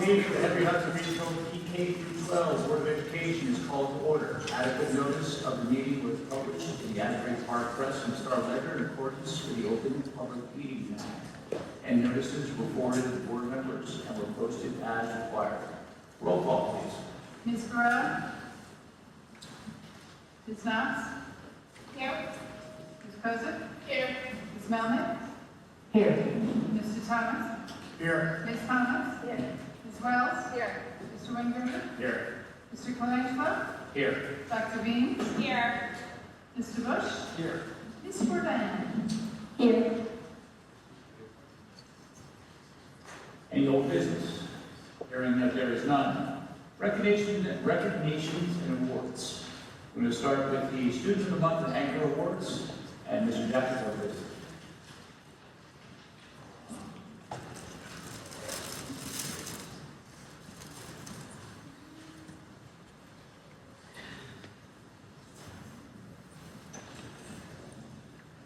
meeting of the Henry Hudson Regional K-12 Board of Education is called to order. Adequate notice of the meeting was published in the Asbury Park Press and Star Ledger in accordance with the Open Public Meeting Act. And notices were forwarded to the board members and were posted as required. Roll call, please. Ms. Guerrero? Ms. Knox? Here. Ms. Kozik? Here. Ms. Melnick? Here. Mr. Thomas? Here. Ms. Thomas? Here. Ms. Wells? Here. Mr. Wingerman? Here. Mr. Colangelo? Here. Dr. Bean? Here. Mr. Bush? Here. Ms. Jordan? Here. Any old business? Hearing that there is none. Recognitions and awards. We're going to start with the Students of the Month and Anchor Awards, and Mr. Jackson will visit.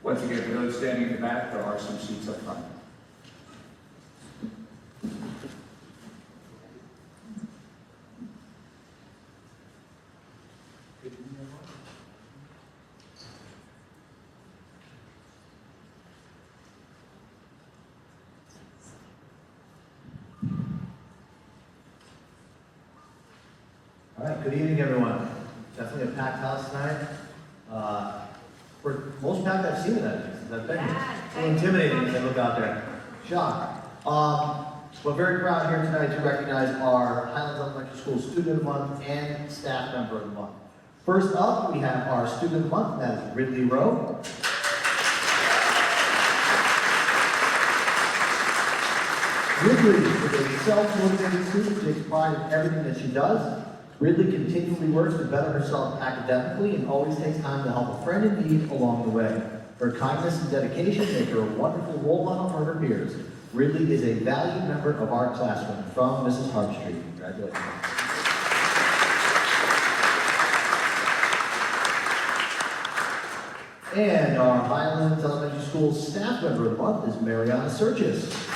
Once again, for those standing in the back, there are some seats up front. All right, good evening, everyone. Definitely a packed house tonight. For most packed I've seen tonight. I've been a little intimidating as I look out there. Shock. We're very proud here tonight to recognize our Highlands Elementary School Student of the Month and Staff Member of the Month. First up, we have our Student of the Month, and that is Ridley Rowe. Ridley is a self-motivated student who takes pride in everything that she does. Ridley continually works to better herself academically and always takes time to help a friend in need along the way. Her kindness and dedication make her a wonderful role model for her peers. Ridley is a valued member of our classroom. From Mrs. Harpstreet. Congratulations. And our Highlands Elementary School Staff Member of the Month is Mariana Sergis.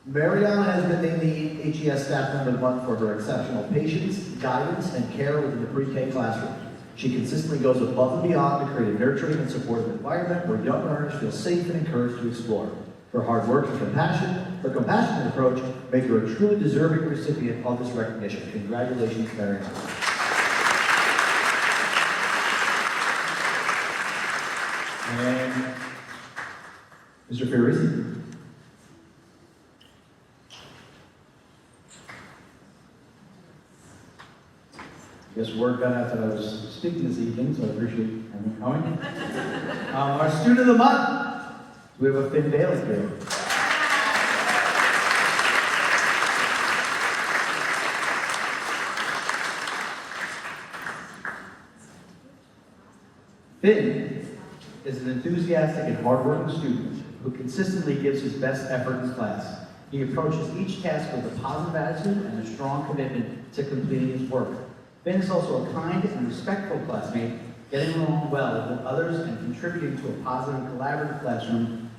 Mariana has been named the HES Staff Member of the Month for her exceptional patience, guidance, and care within the pre-K classroom. She consistently goes above and beyond to create a nurturing and supportive environment where young learners feel safe and encouraged to explore. Her hard work and her compassionate approach make her a truly deserving recipient of this recognition. Congratulations, Mariana. And Mr. Ferrisi. I guess word got out that I was speaking this evening, so I appreciate everyone coming. Our Student of the Month, we have a Finn Bailey here. Finn is an enthusiastic and hardworking student who consistently gives his best effort in class. He approaches each task with a positive attitude and a strong commitment to completing his work. Finn is also a kind and respectful classmate, getting along well with others and contributing to a positive and collaborative classroom.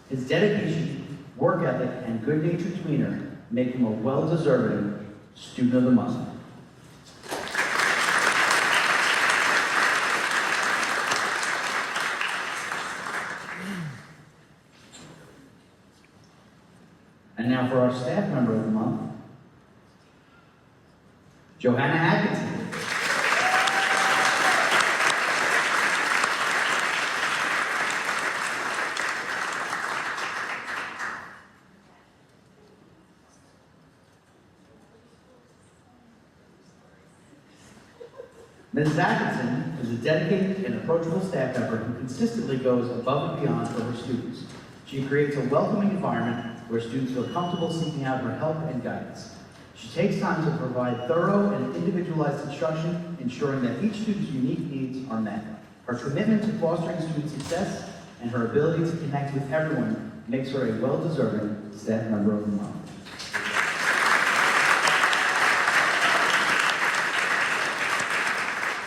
His dedication, work ethic, and good-natured demeanor make him a well-deserving Student of the Month. And now for our Staff Member of the Month, Johanna Atkinson. Ms. Atkinson is a dedicated and approachable staff member who consistently goes above and beyond for her students. She creates a welcoming environment where students feel comfortable seeking out her help and guidance. She takes time to provide thorough and individualized instruction, ensuring that each student's unique needs are met. Her commitment to fostering student success and her ability to connect with everyone makes her a well-deserving Staff Member of the Month.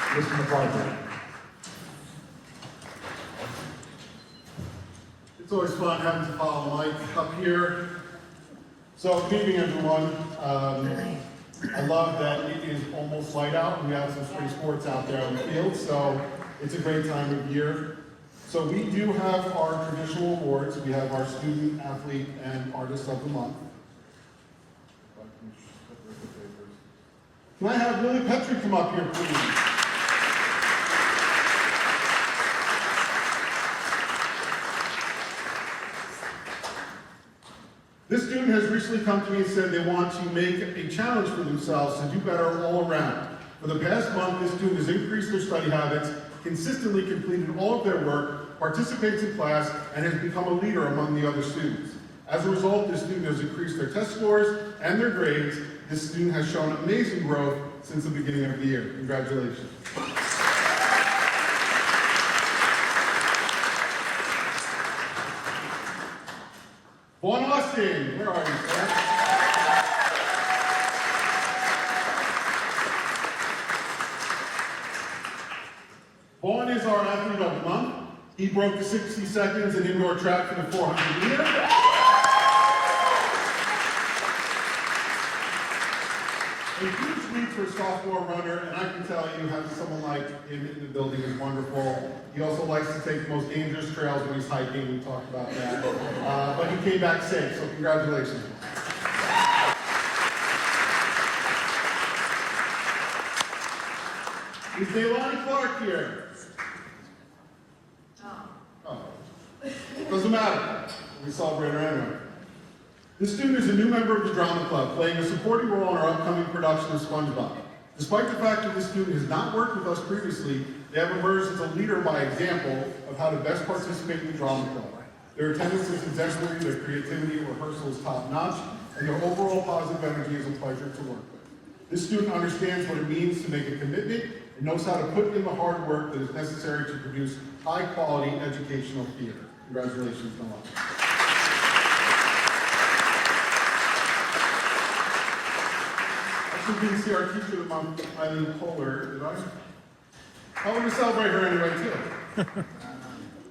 Mr. McCarthy. It's always fun having to follow Mike up here. So, good evening, everyone. I love that it is almost light out and we have some spring sports out there on the field, so it's a great time of year. So we do have our traditional awards. We have our Student, Athlete, and Artist of the Month. Can I have Lily Petrie come up here, please? This student has recently come to me and said they want to make a challenge for themselves to do better all around. For the past month, this student has increased their study habits, consistently completed all of their work, participates in class, and has become a leader among the other students. As a result, this student has increased their test scores and their grades. This student has shown amazing growth since the beginning of the year. Congratulations. Vaughn Austin, where are you, sir? Vaughn is our athlete of the month. He broke the 60 seconds in indoor track for the 400 meter. A huge lead for a sophomore runner, and I can tell you, having someone like him in the building is wonderful. He also likes to take the most dangerous trails when he's hiking. We talked about that. But he came back safe, so congratulations. Is Delaney Clark here? Oh. Doesn't matter. We celebrate her anyway. This student is a new member of the drama club, playing a supporting role in our upcoming production of SpongeBob. Despite the fact that this student has not worked with us previously, they have emerged as a leader by example of how to best participate in the drama club. Their attendance is exemplary, their creativity at rehearsal is top-notch, and their overall positive energy is a pleasure to work with. This student understands what it means to make a commitment and knows how to put in the hard work that is necessary to produce high-quality educational theater. Congratulations, Noah. We didn't see our teacher of the month, Eileen Kohler, did I? I want to celebrate her anyway, too.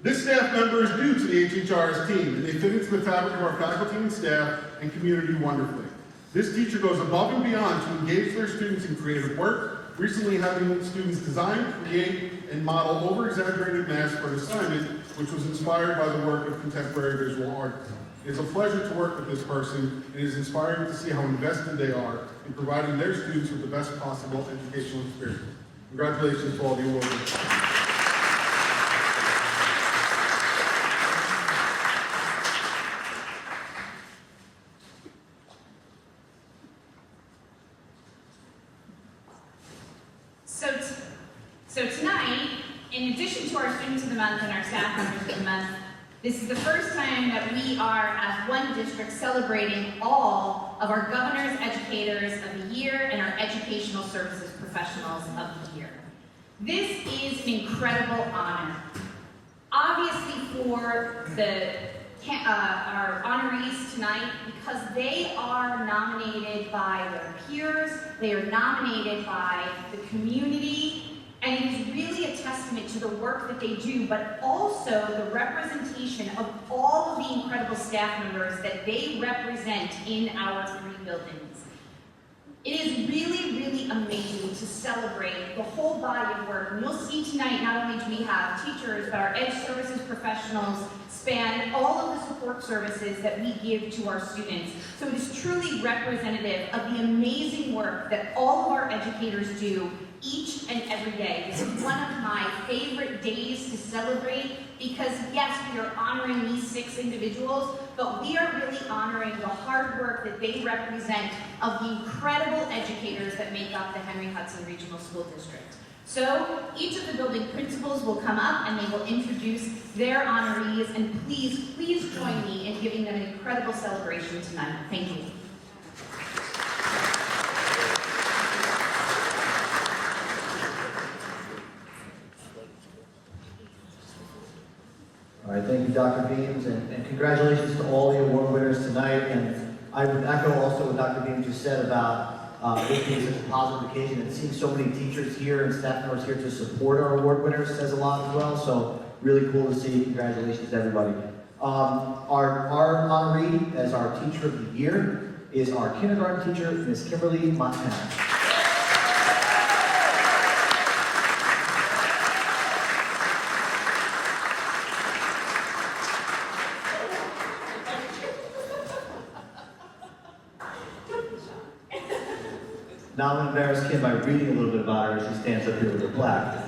This staff member is new to the HHRS team, and they fit into the fabric of our faculty and staff and community wonderfully. This teacher goes above and beyond to engage their students in creative work, recently having students design, create, and model over-exaggerated masks for an assignment, which was inspired by the work of contemporary visual artists. It is a pleasure to work with this person, and it is inspiring to see how invested they are in providing their students with the best possible educational experience. Congratulations to all the awardees. So tonight, in addition to our Students of the Month and our Staff Members of the Month, this is the first time that we are, as one district, celebrating all of our Governor's Educators of the Year and our Educational Services Professionals of the Year. This is an incredible honor. Obviously for our honorees tonight, because they are nominated by their peers, they are nominated by the community, and it is really a testament to the work that they do, but also the representation of all of the incredible staff members that they represent in our three buildings. It is really, really amazing to celebrate the whole body of work. And you'll see tonight, not only do we have teachers, but our Ed Services professionals span all of the support services that we give to our students. So it is truly representative of the amazing work that all of our educators do each and every day. This is one of my favorite days to celebrate because, yes, we are honoring these 6 individuals, but we are really honoring the hard work that they represent of the incredible educators that make up the Henry Hudson Regional School District. So each of the building principals will come up and they will introduce their honorees, and please join me in giving them an incredible celebration tonight. Thank you. All right, thank you, Dr. Beams, and congratulations to all the award winners tonight. And I would echo also what Dr. Beams just said about this being such a positive occasion, and seeing so many teachers here and staff members here to support our award winners says a lot as well, so really cool to see. Congratulations to everybody. Our honoree as our Teacher of the Year is our kindergarten teacher, Miss Kimberly Montana. Now I'm going to embarrass Kim by reading a little bit about her as she stands up here with her plaque.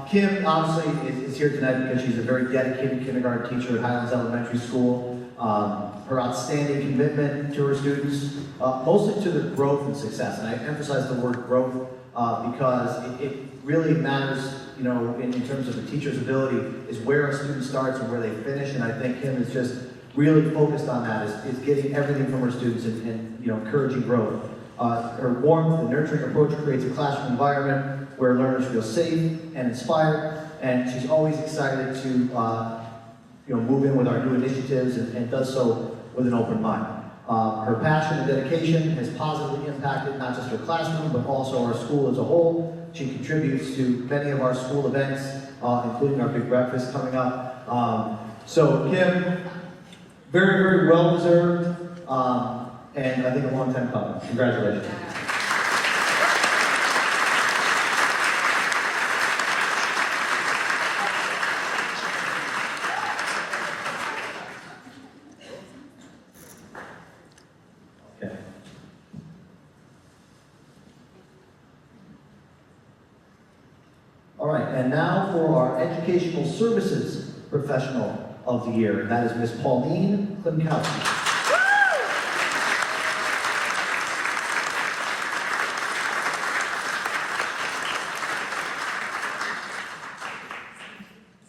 Kim obviously is here tonight because she's a very dedicated kindergarten teacher at Highlands Elementary School. Her outstanding commitment to her students, mostly to their growth and success. And I emphasize the word growth because it really matters, you know, in terms of the teacher's ability, is where a student starts and where they finish. And I think Kim is just really focused on that, is getting everything from her students and you know, encouraging growth. Her warmth and nurturing approach creates a classroom environment where learners feel safe and inspired, and she's always excited to you know, move in with our new initiatives and does so with an open mind. Her passion and dedication has positively impacted not just her classroom, but also our school as a whole. She contributes to many of our school events, including our big breakfast coming up. So Kim, very, very well deserved. And I think a long time coming. Congratulations. Okay. All right, and now for our Educational Services Professional of the Year, and that is Miss Pauline Klimkowski.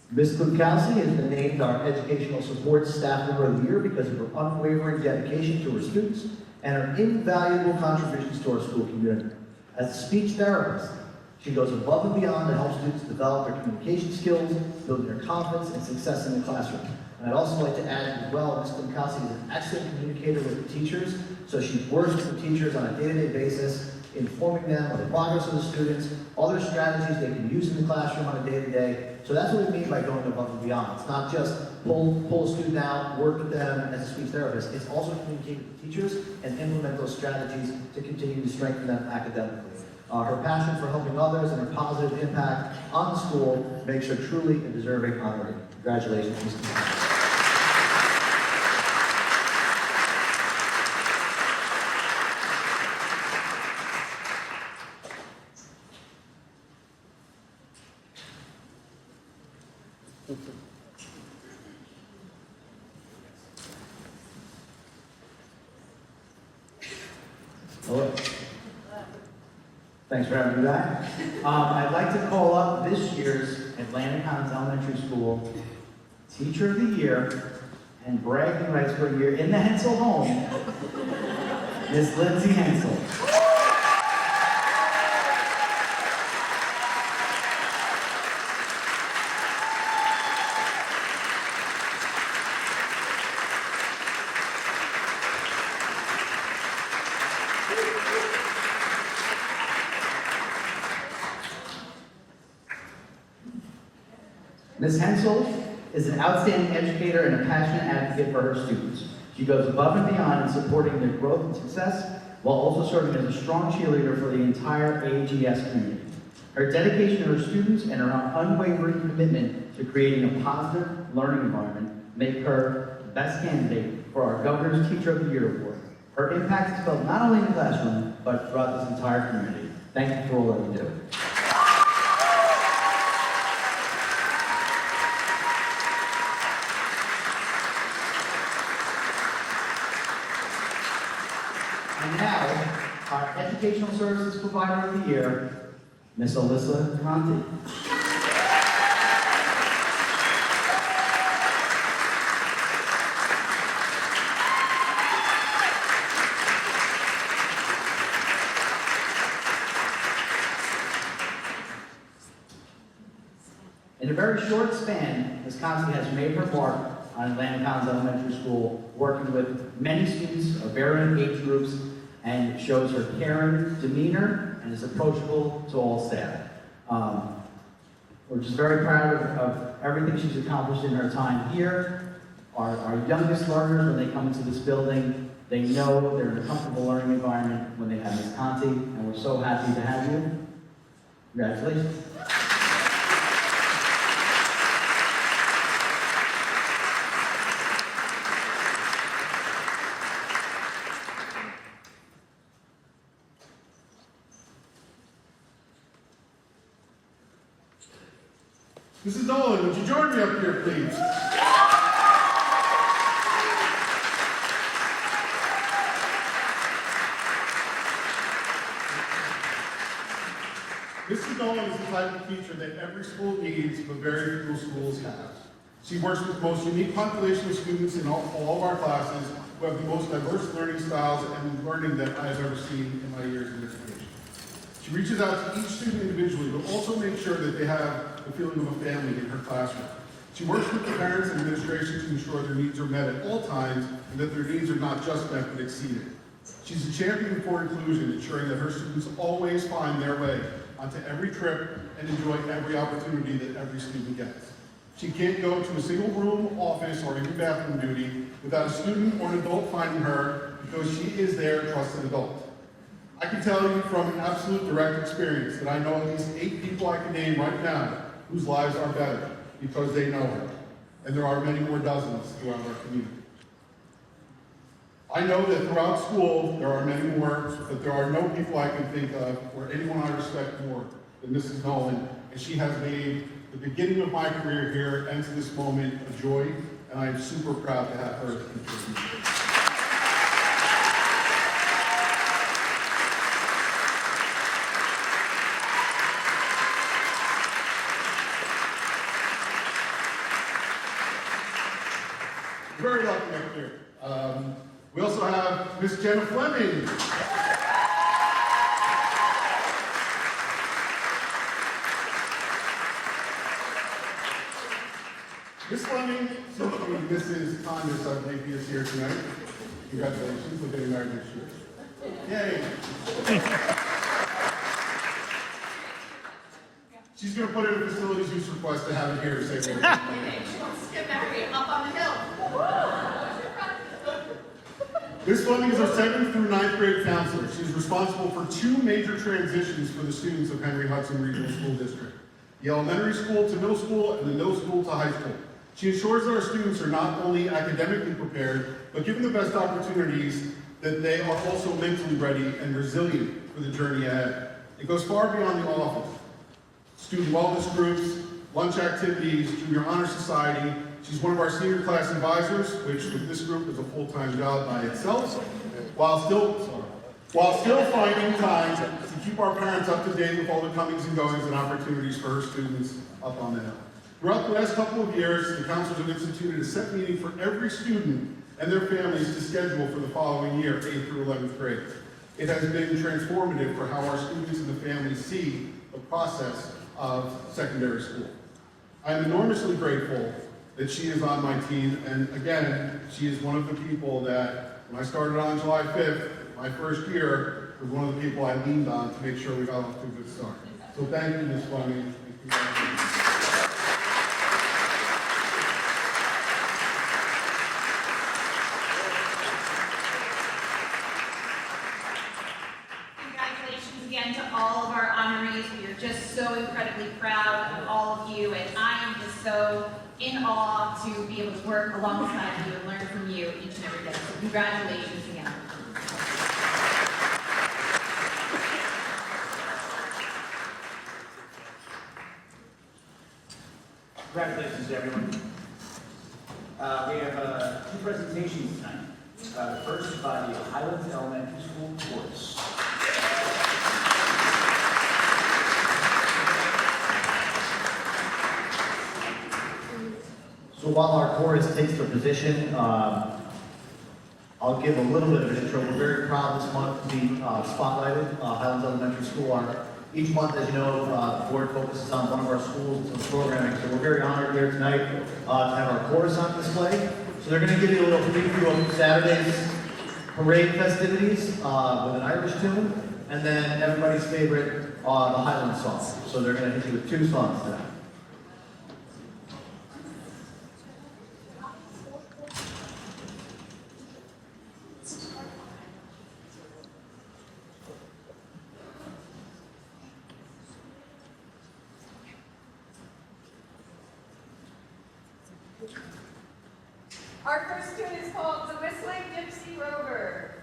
Ms. Klimkowski has been named our Educational Support Staff Member of the Year because of her unwavering dedication to her students and her invaluable contributions to our school community. As a speech therapist, she goes above and beyond to help students develop their communication skills, build their confidence and success in the classroom. And I'd also like to add as well, Ms. Klimkowski is an excellent communicator with the teachers, so she works with the teachers on a day-to-day basis, informing them of the progress of the students, other strategies they can use in the classroom on a day-to-day. So that's what we mean by going above and beyond. It's not just pull a student out, work with them as a speech therapist. It's also communicate with the teachers and implement those strategies to continue to strengthen them academically. Her passion for helping others and her positive impact on the school makes her truly a deserving honoree. Congratulations, Ms. Klimkowski. Hello. Thanks for having me back. I'd like to call up this year's Atlantic Highlands Elementary School Teacher of the Year and bragging rights for a year in the Hensel home, Miss Lindsay Hensel. Ms. Hensel is an outstanding educator and a passionate advocate for her students. She goes above and beyond in supporting their growth and success, while also serving as a strong cheerleader for the entire AGS community. Her dedication to her students and her unwavering commitment to creating a positive learning environment make her the best candidate for our Governor's Teacher of the Year Award. Her impact is felt not only in the classroom, but throughout this entire community. Thank you for all that you do. And now, our Educational Services Provider of the Year, Ms. Alyssa Conti. In a very short span, Ms. Conti has made her mark on Atlantic Highlands Elementary School, working with many students of varying age groups and shows her caring demeanor and is approachable to all staff. We're just very proud of everything she's accomplished in her time here. Our youngest learners, when they come into this building, they know they're in a comfortable learning environment when they have Ms. Conti, and we're so happy to have you. Congratulations. Mrs. Nolan, would you join me up here, please? Mrs. Nolan is the type of teacher that every school needs, but very few schools have. She works with the most unique population of students in all of our classes, who have the most diverse learning styles and learning that I have ever seen in my years in education. She reaches out to each student individually, but also makes sure that they have the feeling of a family in her classroom. She works with the parents and administration to ensure their needs are met at all times, and that their needs are not just met but exceeded. She's a champion for inclusion, ensuring that her students always find their way onto every trip and enjoy every opportunity that every student gets. She can't go to a single room, office, or even bathroom duty without a student or an adult finding her, because she is their trusted adult. I can tell you from absolute direct experience that I know at least 8 people I can name right now whose lives are better because they know her. And there are many more dozens throughout our community. I know that throughout school there are many more, but there are no people I can think of or anyone I respect more than Mrs. Nolan, and she has made the beginning of my career here and to this moment a joy, and I am super proud to have her as a teacher. Very lucky up here. We also have Miss Jenna Fleming. Miss Fleming, soon to be Mrs. Thomas, I believe he is here tonight. Congratulations on getting married this year. Yay. She's going to put in a facilities use request to have it here to say She wants to get married up on the hill. Ms. Fleming is our 7th through 9th grade counselor. She is responsible for 2 major transitions for the students of Henry Hudson Regional School District: the elementary school to middle school and the middle school to high school. She ensures that our students are not only academically prepared, but given the best opportunities, that they are also mentally ready and resilient for the journey ahead. It goes far beyond the office. Student wellness groups, lunch activities, junior honor society. She's one of our senior class advisors, which with this group is a full-time job by itself, while still finding time to keep our parents up to date with all the comings and goings and opportunities for her students up on the hill. Throughout the last couple of years, the counselors have instituted a set meeting for every student and their families to schedule for the following year, 8th through 11th grade. It has been transformative for how our students and the families see the process of secondary school. I am enormously grateful that she is on my team, and again, she is one of the people that, when I started on July 5th, my first year, was one of the people I leaned on to make sure we got off to a good start. So thank you, Ms. Fleming, and congratulations. Congratulations again to all of our honorees. We are just so incredibly proud of all of you, and I am just so in awe to be able to work alongside you and learn from you each and every day. So congratulations again. Congratulations, everyone. We have 2 presentations tonight. First by the Highlands Elementary School Chorus. So while our chorus takes their position, I'll give a little bit of an intro. We're very proud this month to be spotlighted, Highlands Elementary School. Each month, as you know, the board focuses on one of our schools and some programming. So we're very honored here tonight to have our chorus on display. So they're going to give you a little preview of Saturday's parade festivities with an Irish tune, and then everybody's favorite, the Highland song. So they're going to hit you with 2 songs tonight. Our first tune is called The Whistling Gypsy Rover.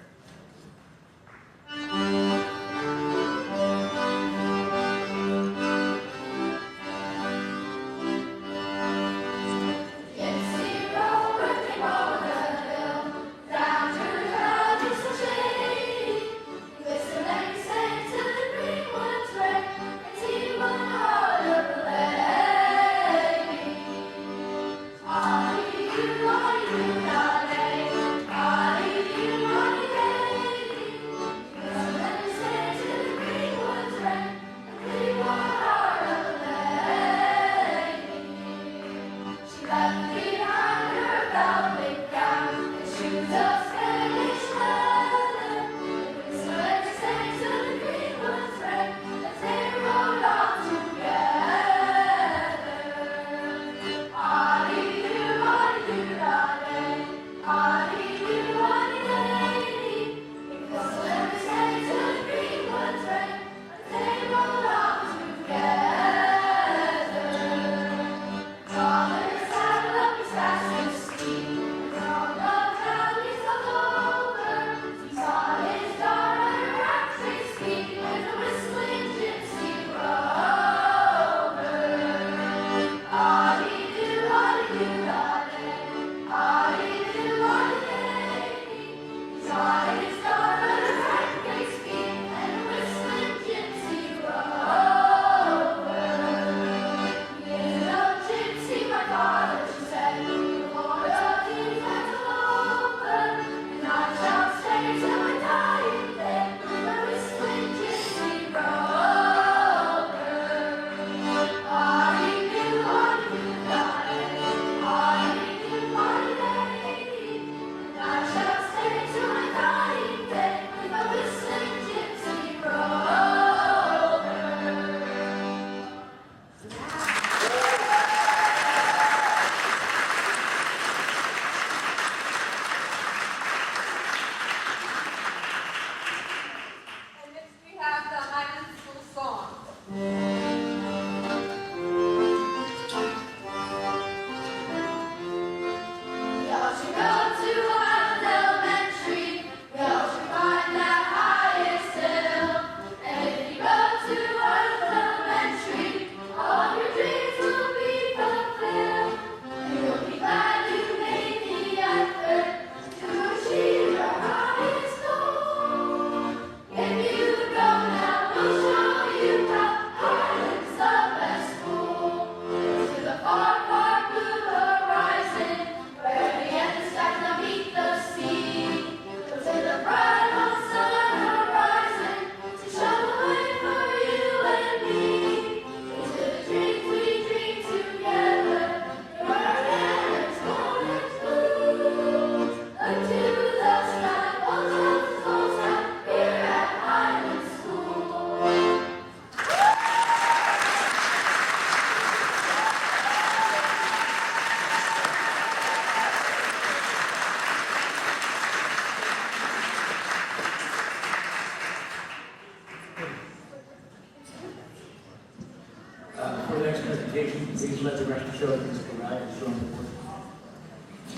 For the next presentation, please let the record show that Mr. Ryan is showing the board.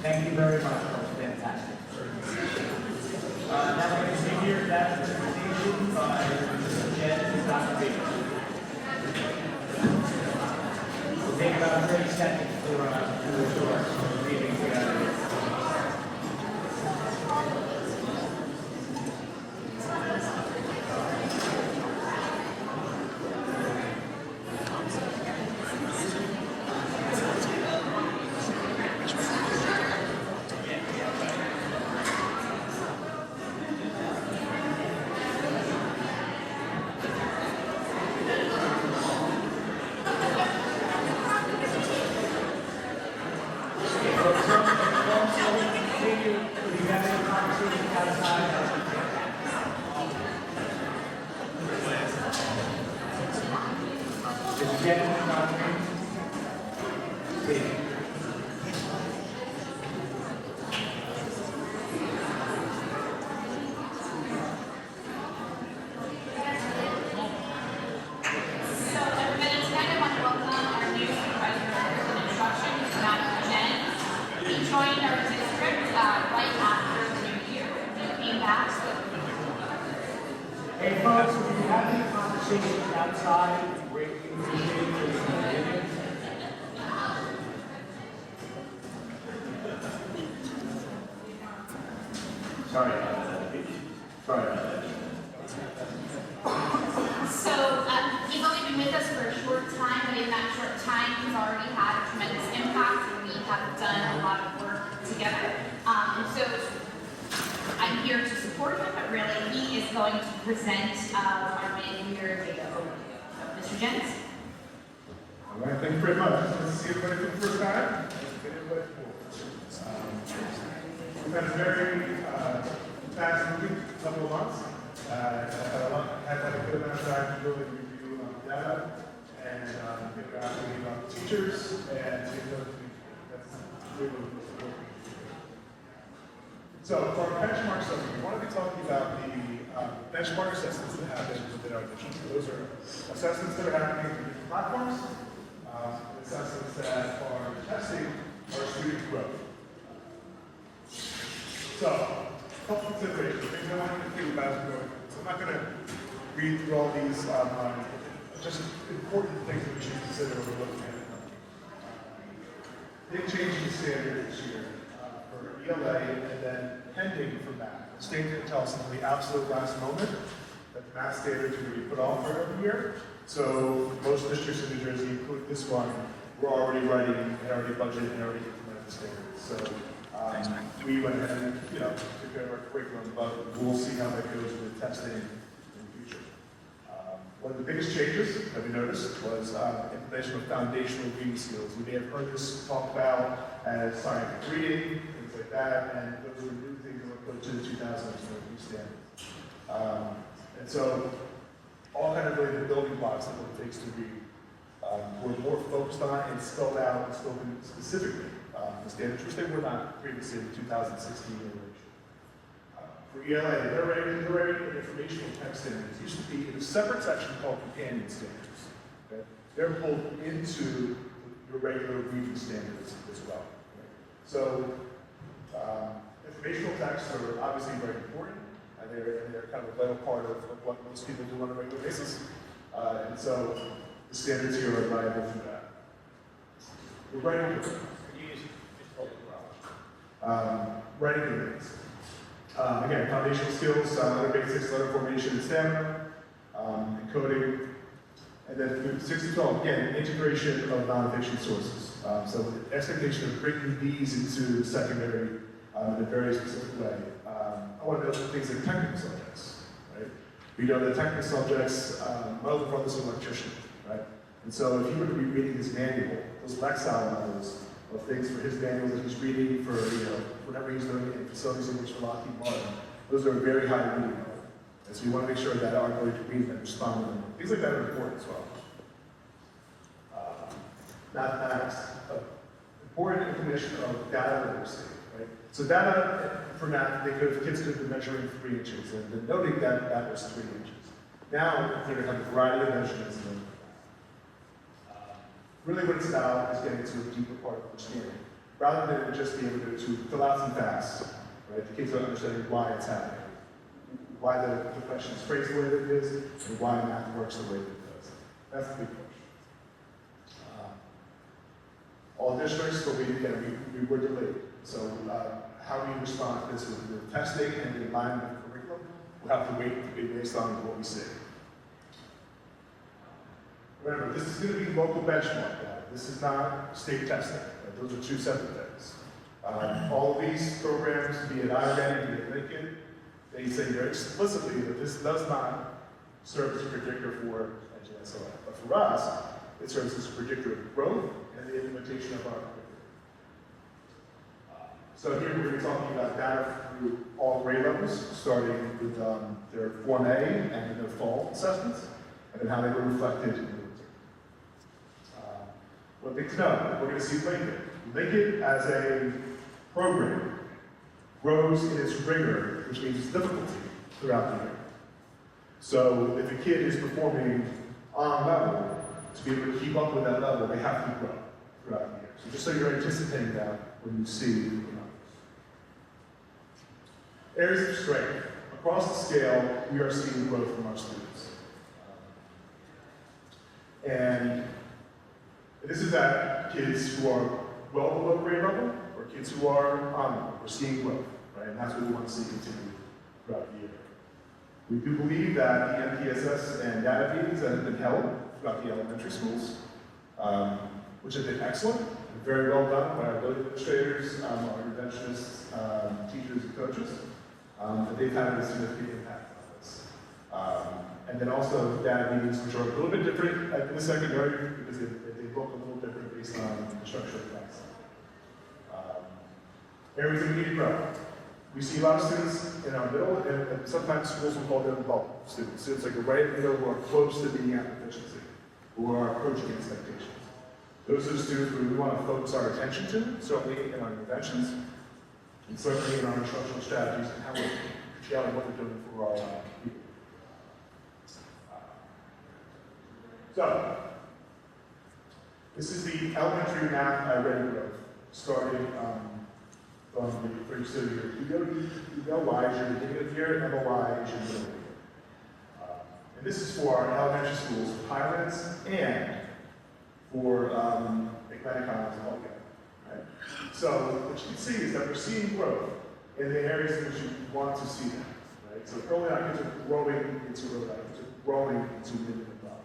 Thank you very much. That was fantastic. Now we're going to continue that presentation by Mr. Jen and Dr. Baker. We'll take about 30 seconds for the short briefing together. having conversations outside, it's greatly appreciated. Sorry about that. Sorry about that. So, he's only been with us for a short time, but in that short time, he's already had a tremendous impact, and we have done a lot of work together. And so, I'm here to support him, but really, he is going to present our mid-year data overview. So, Mr. Jens? All right, thank you very much. Nice to see everybody for the first time. We've had a very fast-moving couple of months. I've had a good amount of time to really review data and get back to me about the teachers and take those. That's really what we're. So for our benchmark study, we want to be talking about the benchmark assessments that happen within our district. Those are assessments that are happening through different platforms, assessments that are testing our student growth. So, a couple considerations, things I want you to think about as we go. So I'm not going to read through all these, just important things that we should consider when we're looking at it. Big change in the standard this year for ELA, and then pending for math. The state didn't tell us until the absolute last moment that the math standards are going to be put off for every year. So most districts in New Jersey, including this one, were already writing and already budgeted and already implemented the standards. So we went ahead and took care of our curriculum, but we'll see how that goes with testing in the future. One of the biggest changes that we noticed was implementation of foundational reading skills. You may have heard this talked about as scientific reading, things like that, and those were new things that were put to the 2023 standards. And so all kind of really the building blocks that it takes to read were more focused on and spelled out and spoken specifically. The standards, which they were not previously in the 2016 iteration. For ELA, they're writing an informational text standards. Used to be in a separate section called companion standards. Okay? They're pulled into your regular reading standards as well. Okay? So, informational texts are obviously very important, and they're kind of a vital part of what most people do on a regular basis. And so, the standards here are viable for that. We're writing writing commands. Again, foundational skills, letter basics, letter formation and stamina, encoding, and then through 6 to 12, again, integration of nonfiction sources. So the expectation of bringing these into the secondary in a very specific way. I want to know things like technical subjects, right? We know that technical subjects, my older brother's an electrician, right? And so if you were to be reading his manual, those Lexile levels of things for his manuals that he's reading for, whatever he's doing in facilities in which for Lockheed Martin, those are very high reading level. And so we want to make sure that our ability to read and respond to them, things like that are important as well. Mathematics, important information of data literacy, right? So data for math, kids could be measuring 3 inches, and noting that that was 3 inches. Now, they're going to have a variety of measurements. Really what it's about is getting to a deeper part of understanding, rather than just being able to fill out some facts, right? The kids are understanding why it's happening, why the question is phrased the way that it is, and why math works the way that it does. That's the big question. All districts, but we were delayed. So how we respond to this with testing and the alignment of curriculum, we'll have to wait to be based on what we see. Remember, this is going to be local benchmark data. This is not state testing. Right? Those are 2 separate things. All of these programs, be it IRAN, be it Lincoln, they say very explicitly that this does not serve as a predictor for NGSOA. But for us, it serves as a predictor of growth and the implementation of our curriculum. So here we're going to be talking about data through all grade levels, starting with their Form A and then their fall assessments, and then how they were reflected in the one thing to know, we're going to see Lincoln. Lincoln as a program grows in its rigor, which means its difficulty throughout the year. So if a kid is performing on level, to be able to keep up with that level, they have to grow throughout the year. So just so you're anticipating that when you see the numbers. Areas of strength. Across the scale, we are seeing growth from our students. And this is at kids who are well below grade level or kids who are on. We're seeing growth, right? And that's what we want to see continue throughout the year. We do believe that the MTSS and data meetings that have been held throughout the elementary schools, which have been excellent and very well done by our building administrators, our interventionists, teachers, and coaches, that they've had a significant impact on this. And then also data meetings, which are a little bit different in the secondary because they look a little different based on the structure of the class. Areas that we need to grow. We see a lot of students in our middle, and sometimes schools will call them bubble students. Students like right in the middle who are close to being at proficiency, who are approaching expectations. Those are the students who we want to focus our attention to, certainly in our interventions, and certainly in our instructional strategies and how we're scaling what we're doing for our people. So, this is the elementary math I read growth, starting from the first year. ELY is your beginning of year, MOI is your middle of the year. And this is for our elementary schools, pilots, and for Atlantic Highlands altogether. Right? So what you can see is that we're seeing growth in the areas in which you want to see them. Right? So early on, kids are growing into early on, kids are growing into mid and above.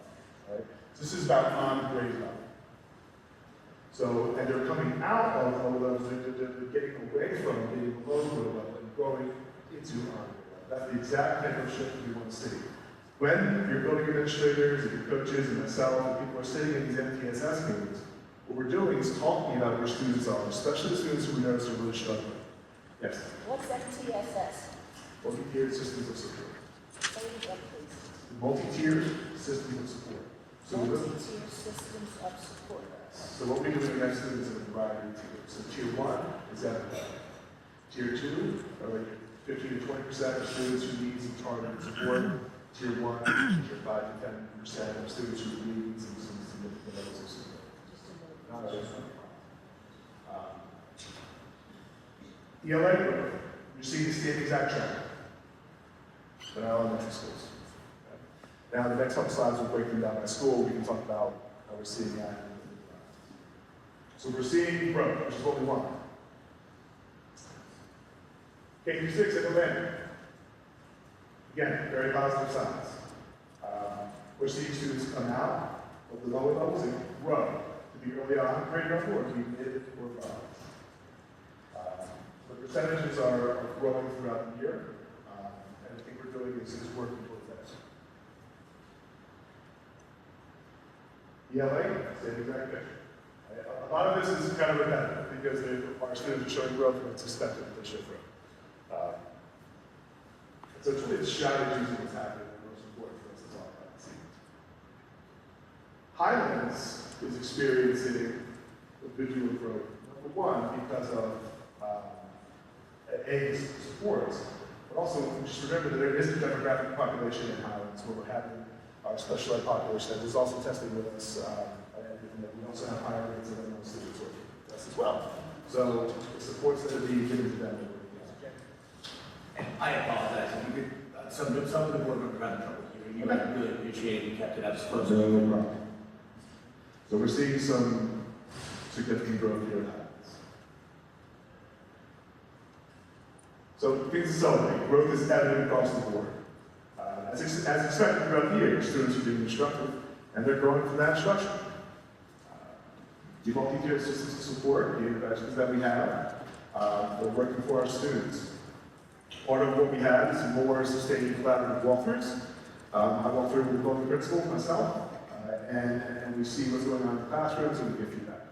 Right? So this is about on grade level. So, and they're coming out of low levels, they're getting away from being below grade level and growing into on grade level. That's the exact type of shift we want to see. When your building administrators and your coaches and myself and people are sitting in these MTSS meetings, what we're doing is talking about where students are, especially the students who we notice are really struggling. Yes? What's MTSS? Multi-tiered systems of support. Say it again, please. Multi-tiered systems of support. So Multi-tier systems of support. So what we do with our students in a variety of tiers. So tier 1 is everybody. Tier 2 are like 15 to 20% of students who need some targeted support. Tier 1, tier 5 to 10% of students who need some significant levels of support. Not others. ELA growth, you're seeing the same exact trend in our elementary schools. Okay. Now, the next couple slides will break them down by school. We can talk about how we're seeing that. So we're seeing growth, which is what we want. K-6 at Atlanta. Again, very positive signs. We're seeing students come out of the lower levels and grow to be early on grade level or to be mid or above. The percentages are growing throughout the year, and I think we're doing is working towards that. ELA, same exact picture. A lot of this is kind of repetitive because our students are showing growth and it's expected that they show growth. So it's really the strategies of what's happening that are most important for us to talk about this evening. Highlands is experiencing a visual growth, number one, because of A, supports, but also just remember that there is a demographic population in Highlands where we're having our special ed population that is also testing with us, and we also have higher rates of ML students working with us as well. So the supports that are being given to them. And I apologize, if you could, some of the board members are having trouble hearing you, I really appreciate you kept it as close as No problem. So we're seeing some significant growth here in Highlands. So things to celebrate. Growth is evident across the board. As expected throughout the year, students are being instructed, and they're growing from that instruction. The multi-tiered systems of support, the interventions that we have, we're working for our students. Part of what we have is more sustained collaborative walkthroughs. I walk through with both the principals, myself, and we see what's going on in the classrooms and we get feedback.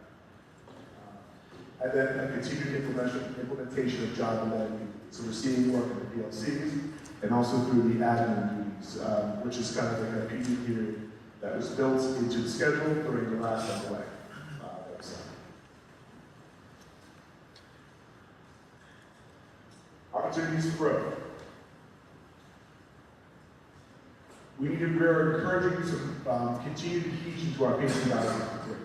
And then a continued implementation of job-related duties. So we're seeing work in the PLCs and also through the admin duties, which is kind of like a PD period that was built into the schedule during the last MOA. Opportunities for growth. We're encouraging to continue to teach into our pacing guidelines.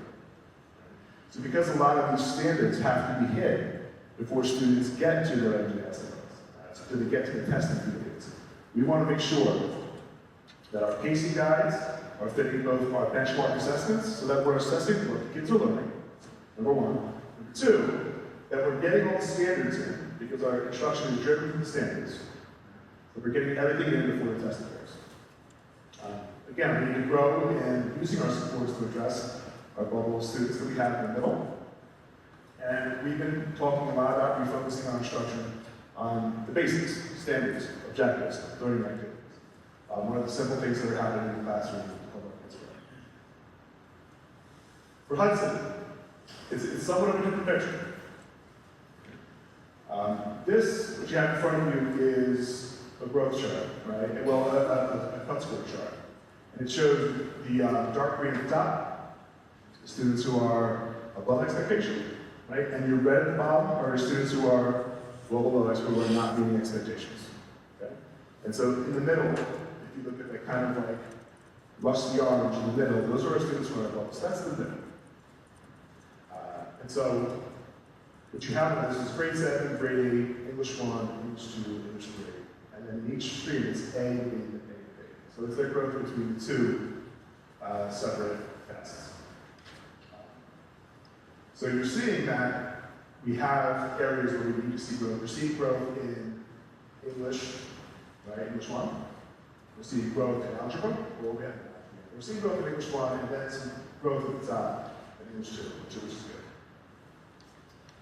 So because a lot of these standards have to be hit before students get to their MTS levels, so they get to the testing periods, we want to make sure that our pacing guides are fitting both our benchmark assessments, so that we're assessing what the kids are learning, number one. Number two, that we're getting all the standards in, because our instruction is driven from the standards. So we're getting everything in before the test occurs. Again, we need to grow in using our supports to address our bubble of students that we have in the middle. And we've been talking a lot about refocusing our instruction on the basics, standards, objectives, learning activities. One of the simple things that are happening in the classroom is public Israel. For Hudson, it's somewhat of a different picture. This, what you have in front of you, is a growth chart, right? Well, a cut score chart. And it shows the dark green at the top, the students who are above expectation, right? And your red at the bottom are students who are well below us, who are not meeting expectations, okay? And so in the middle, if you look at that kind of like rusty orange in the middle, those are our students who are above us. That's the middle. And so what you have in this is grade 7, grade 8, English 1, English 2, English 3. And then in each stream, it's A, B, and A, B. So it's their growth between the two separate tests. So you're seeing that we have areas where we need to see growth. We're seeing growth in English, right, English 1. We're seeing growth in algebra. We're seeing growth in English 1, and then some growth at the top in English 2, which is good.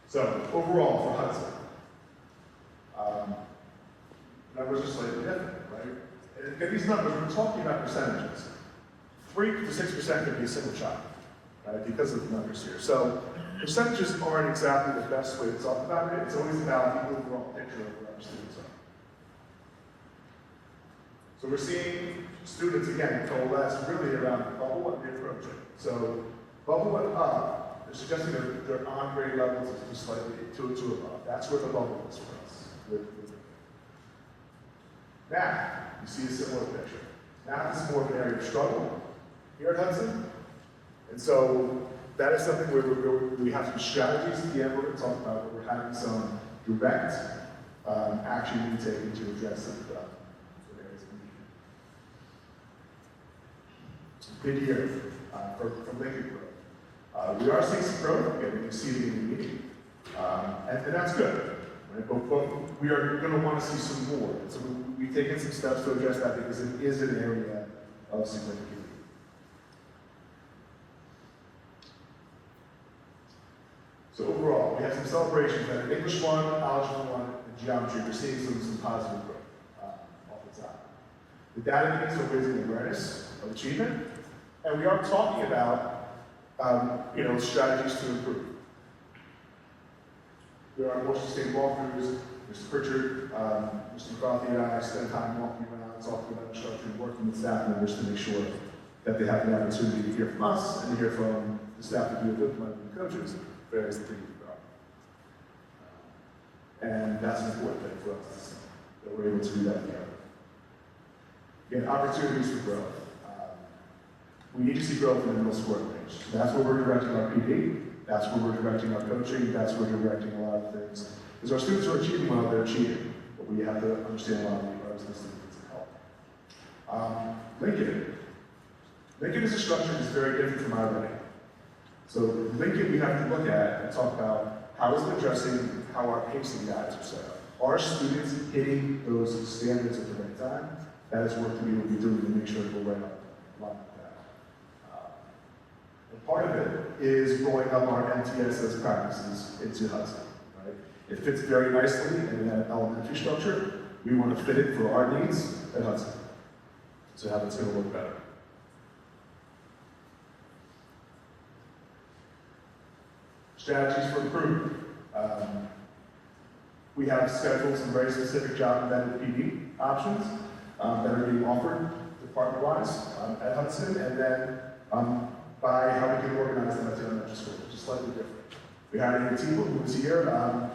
So overall, for Hudson, numbers are slightly different, right? And again, these numbers, we're talking about percentages. 3 to 6% could be a single child, right? Because of the numbers here. So percentages aren't exactly the best way to talk about it. It's always about the overall picture of where our students are. So we're seeing students, again, coalesce really around the bubble and the approach. So bubble and up, they're suggesting that their on-grade levels is just slightly two above. That's where the bubble is for us. Math, you see a similar picture. Math is more of an area of struggle here at Hudson. And so that is something where we have some strategies at the end we're going to talk about, where we're having some direct action being taken to address some areas of need. Big year for Lincoln growth. We are seeing some growth, again, we're exceeding the meeting. And that's good. Right? But we are going to want to see some more. So we've taken some steps to address that because it is an area of significant need. So overall, we have some celebrations that in English 1, Algebra 1, and Geometry, we're seeing some positive growth off the top. The data meetings are raising awareness of achievement, and we are talking about strategies to improve. There are more sustained walkthroughs. Mr. Pritchard, Mr. McCarthy, and I spend time walking around, talking about instruction, working with staff members to make sure that they have the opportunity to hear from us and to hear from the staff that do it, the coaches, various things about. And that's an important thing for us, that we're able to do that together. Again, opportunities for growth. We need to see growth in the middle scoring range. That's where we're directing our PD. That's where we're directing our coaching. That's where we're directing a lot of things. Because our students are achieving well, they're achieving. But we have to understand a lot of the others that needs help. Lincoln. Lincoln as a structure is very different from our writing. So Lincoln we have to look at and talk about how is it addressing how our pacing guides are set up. Are students hitting those standards at the right time? That is work that we will be doing to make sure that we're right on line with that. And part of it is rolling up our MTSS practices into Hudson. Right? It fits very nicely in that elementary structure. We want to fit it for our needs at Hudson. So how that's going to work better. Strategies for improvement. We have scheduled some very specific job embedded PD options that are being offered department-wise at Hudson, and then by how we can organize them at the elementary school, which is slightly different. We had a team who was here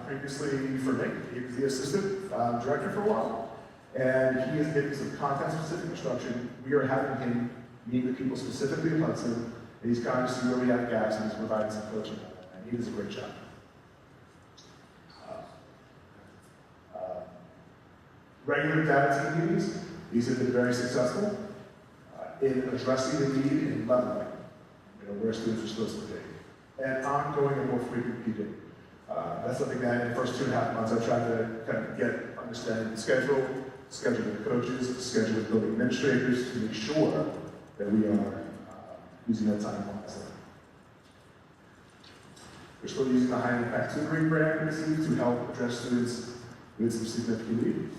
previously for Nick. He was the assistant director for a while, and he is giving some content-specific instruction. We are having him meet with people specifically at Hudson, and he's kind of see where we have gaps, and he's providing some coaching on that, and he does a great job. Regular data team meetings, these have been very successful. in addressing the need and leveling, where students are supposed to be. And ongoing and more frequent PD. That's something that in the first 2.5 months I've tried to kind of understanding the schedule with coaches, schedule with building administrators to make sure that we are using that time wisely. We're still using the high impact tutoring program to help address students with some significant need.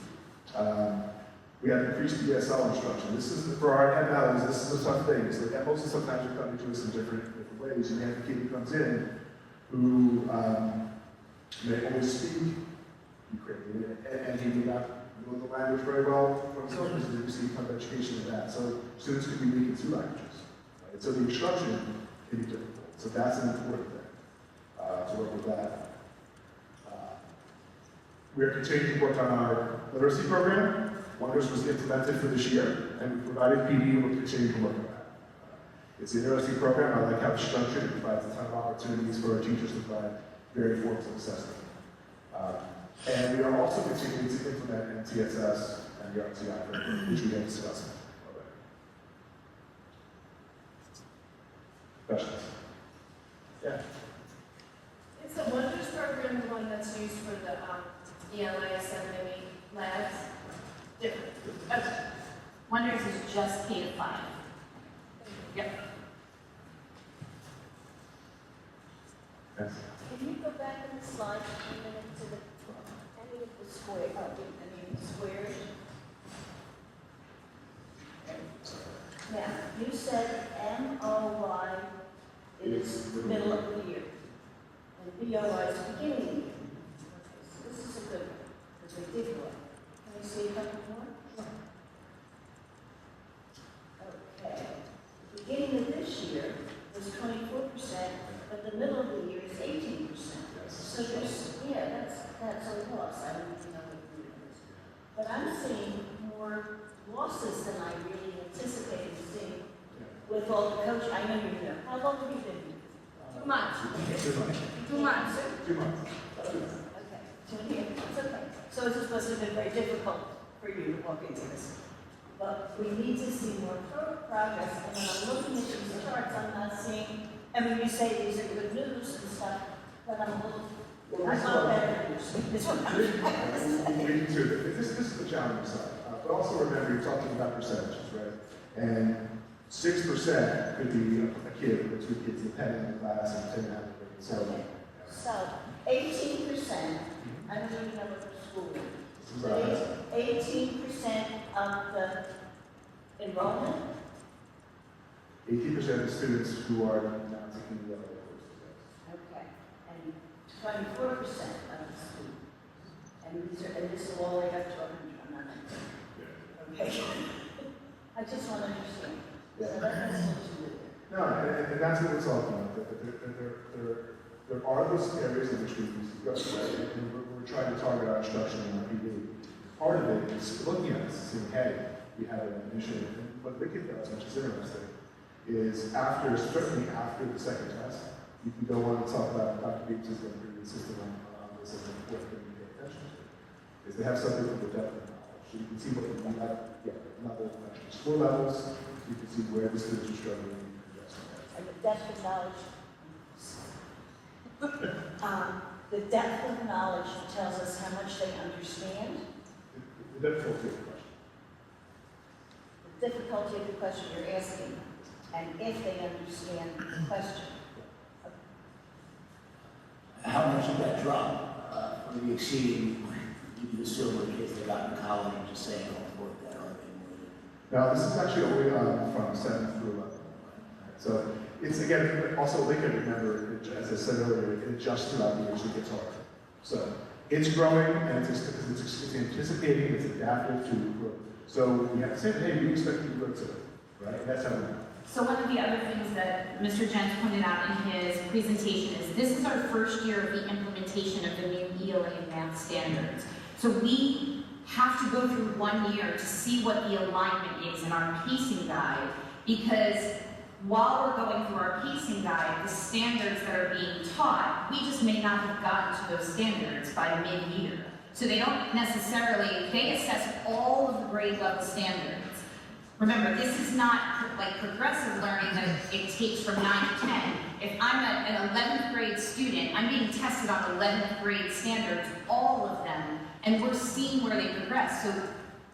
We have increased ESL instruction. This is, for our head values, this is a tough thing. So most of sometimes are coming to us in different ways. You have a kid who comes in who may only speak Ukrainian, and he may not know the language very well from his own because they receive kind of education in that. So students can be weak in 2 languages. Right? So the instruction can be difficult. So that's an important thing to work with that. We are continuing to work on our literacy program. Wonders was implemented for this year, and we provided PD, and we're continuing to work on that. It's an interesting program. I like how it's structured. It provides a ton of opportunities for our teachers to provide very formative assessment. And we are also continuing to implement MTSS and the RTI program, which we have discussed already. Questions? Yeah. Is the Wonders program the one that's used for the ELA 7 labs? Different. Okay. Wonders is just K to 5. Yep. Yes. Can you go back in the slide for a minute to any of the square, any of the squares? Now, you said MOY is middle of the year, and BOY is beginning of the year. Okay, so this is a good one, because we did one. Can we see a couple more? Okay. The beginning of this year was 24%, but the middle of the year is 18%. So there's, that's a loss. I don't even know what the year is. But I'm seeing more losses than I really anticipated seeing with all the coaching. I know you know. How long have you been here? 2 months. 2 months. 2 months. 2 months. Okay, 2 years, it's okay. So it's supposed to have been very difficult for you to walk into this. But we need to see more progress, and when I'm looking at these charts, I'm not seeing, I mean, you say these are good news and stuff, but I'm a little, I saw better news. This one. We do too. This is the challenging side. But also remember, you're talking about percentages, right? And 6% could be a kid or 2 kids, depending on the class and depending on the grade. So 18%, I don't even know what the school is. Right. 18% of the enrollment? 18% of the students who are not taking the other courses. Okay, and 24% of the students. And this is all the way up to 100, I'm not okay. I just want to understand. Yeah. So that has something to do with it. No, and that's what we're talking about. There are those areas in which we go, right? And we're trying to target our instruction in our PD. Part of it is looking at this and saying, hey, we have an initiative. And what Wicked does, which is interesting, is certainly after the second test, you can go on and talk about Dr. Beach is going to bring the system on this and what thing you pay attention to. Is they have something from the depth of knowledge. So you can see what you have, another extra score levels, you can see where the students are struggling and you can address that. And the depth of knowledge, the depth of knowledge tells us how much they understand. The difficulty of the question. The difficulty of the question you're asking, and if they understand the question. How much did that drop from the exceeding the silver kids that got in college and just saying, oh, work that hard anymore? Now, this is actually only from 7th through 11th. So it's, again, also they can remember, as I said earlier, it adjusts throughout the year, so it gets harder. So it's growing, and it's anticipating, it's adaptive to growth. So we have to say, hey, we expect you to grow too, right? And that's how we do it. So one of the other things that Mr. Jens pointed out in his presentation is this is our first year of the implementation of the new ELA math standards. So we have to go through 1 year to see what the alignment is in our pacing guide, because while we're going through our pacing guide, the standards that are being taught, we just may not have gotten to those standards by mid-year. So they don't necessarily, they assess all of the grade level standards, Remember, this is not like progressive learning that it takes from 9 to 10. If I'm an 11th grade student, I'm being tested on 11th grade standards, all of them, and we're seeing where they progress. So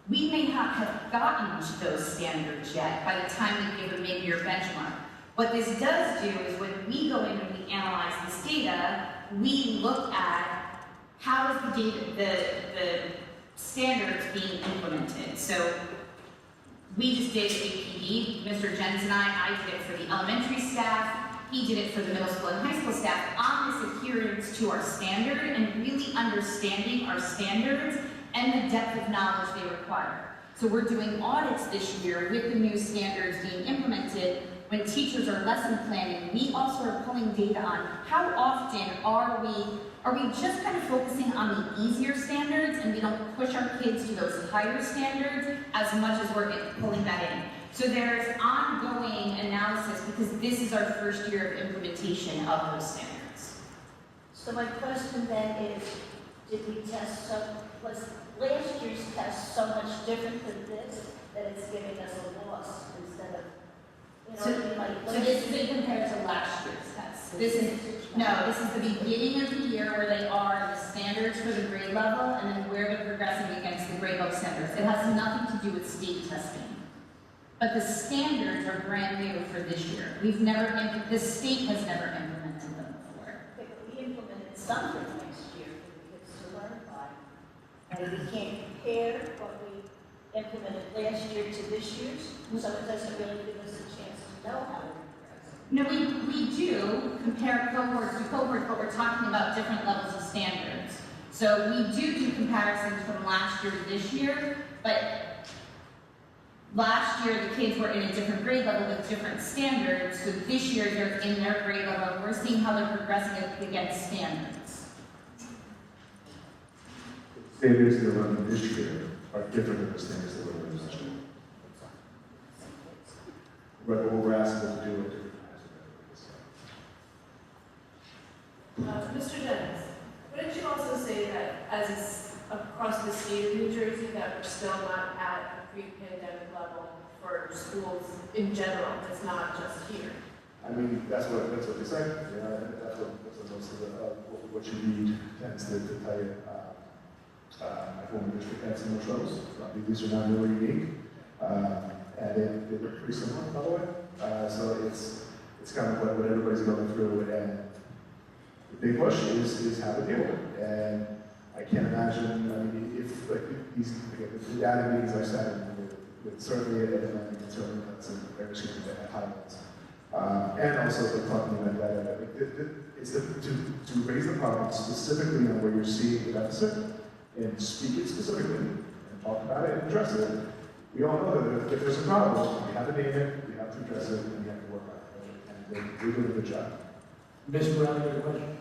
we may not have gotten to those standards yet by the time we give a mid-year benchmark. What this does do is when we go in and we analyze this data, we look at how is the standards being implemented. So we just did APD, Mr. Jens and I did it for the elementary staff, he did it for the middle school and high school staff, on this adherence to our standard and really understanding our standards and the depth of knowledge they require. So we're doing audits this year with the new standards being implemented. When teachers are lesson planning, we also are pulling data on how often are we just kind of focusing on the easier standards and we don't push our kids to those higher standards as much as we're pulling that in. So there's ongoing analysis because this is our first year of implementation of those standards. So my question then is, did we test was last year's test so much different than this, that it's giving us a loss instead of, you know, So, what I mean, like, so this is compared to last year's test. This is the beginning of the year where they are the standards for the grade level and then where they're progressing against the grade level standards. It has nothing to do with state testing. But the standards are brand new for this year. The state has never implemented them before. Okay, but we implemented something next year for the kids to learn by. And we can't compare what we implemented last year to this year's, so it doesn't really give us a chance to know how we're progressing. No, we do compare cohorts to cohorts, but we're talking about different levels of standards. So we do comparisons from last year to this year, but last year the kids were in a different grade level with different standards, so this year they're in their grade level, and we're seeing how they're progressing against standards. Standards that are running this year are different than the standards that were running last year. Right, what we're asking them to do are different. Mr. Jennings, wouldn't you also say that as is across the state of New Jersey, that we're still not at a pre-pandemic level for schools in general? It's not just here. I mean, that's what they say. Yeah, that's what most of what you read tends to tell you. My former district had similar troubles. These are not really unique, and they look pretty similar, by the way. So it's kind of what everybody's going through, and the big push is how to deal with it. And I can't imagine. I mean, if like these the data meetings I sat in with certainly at Atlantic and certainly Hudson, various at Highlands. And also the talking about that, it's to raise the problem specifically on where you're seeing the deficit and speak it specifically and talk about it and address it. We all know that if there's a problem, we have to name it, we have to address it, and we have to work on it. And they're doing a good job. Ms. Brown, you have a question?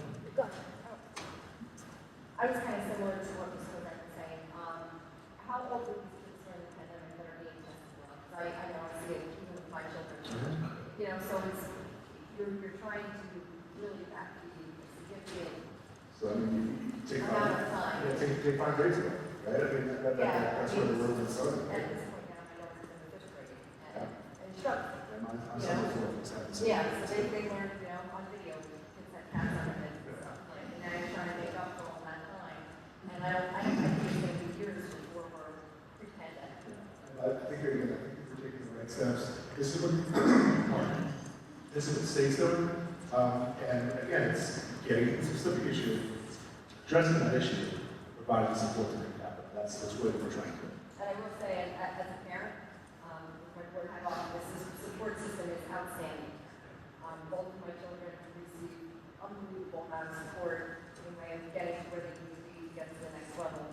I was kind of similar to what Mr. Levin was saying. How old were these kids during the pandemic that are being tested now? Because I know I see it even with my children. You know, so it's, you're trying to really back the significant So I mean, you take amount of time. take 5 grades ago, right? I mean, that's where the world is starting. At this point now, my daughter's in the 5th grade and struggling. I'm sorry for it. Yeah, so they learned, you know, on video, kids had cats on their heads and stuff. And now you're trying to make up for all that time. And I think it's going to be years before we're pre-pandemic. I think they're taking the right steps. This is what the state's doing. And again, it's getting the specific issue, addressing that issue, providing the support to make it happen. That's what we're trying to do. And I will say, as a parent, with my board high office, this support system is outstanding. Both of my children receive unbelievable amount of support in way of getting to where they need to be to get to the next level,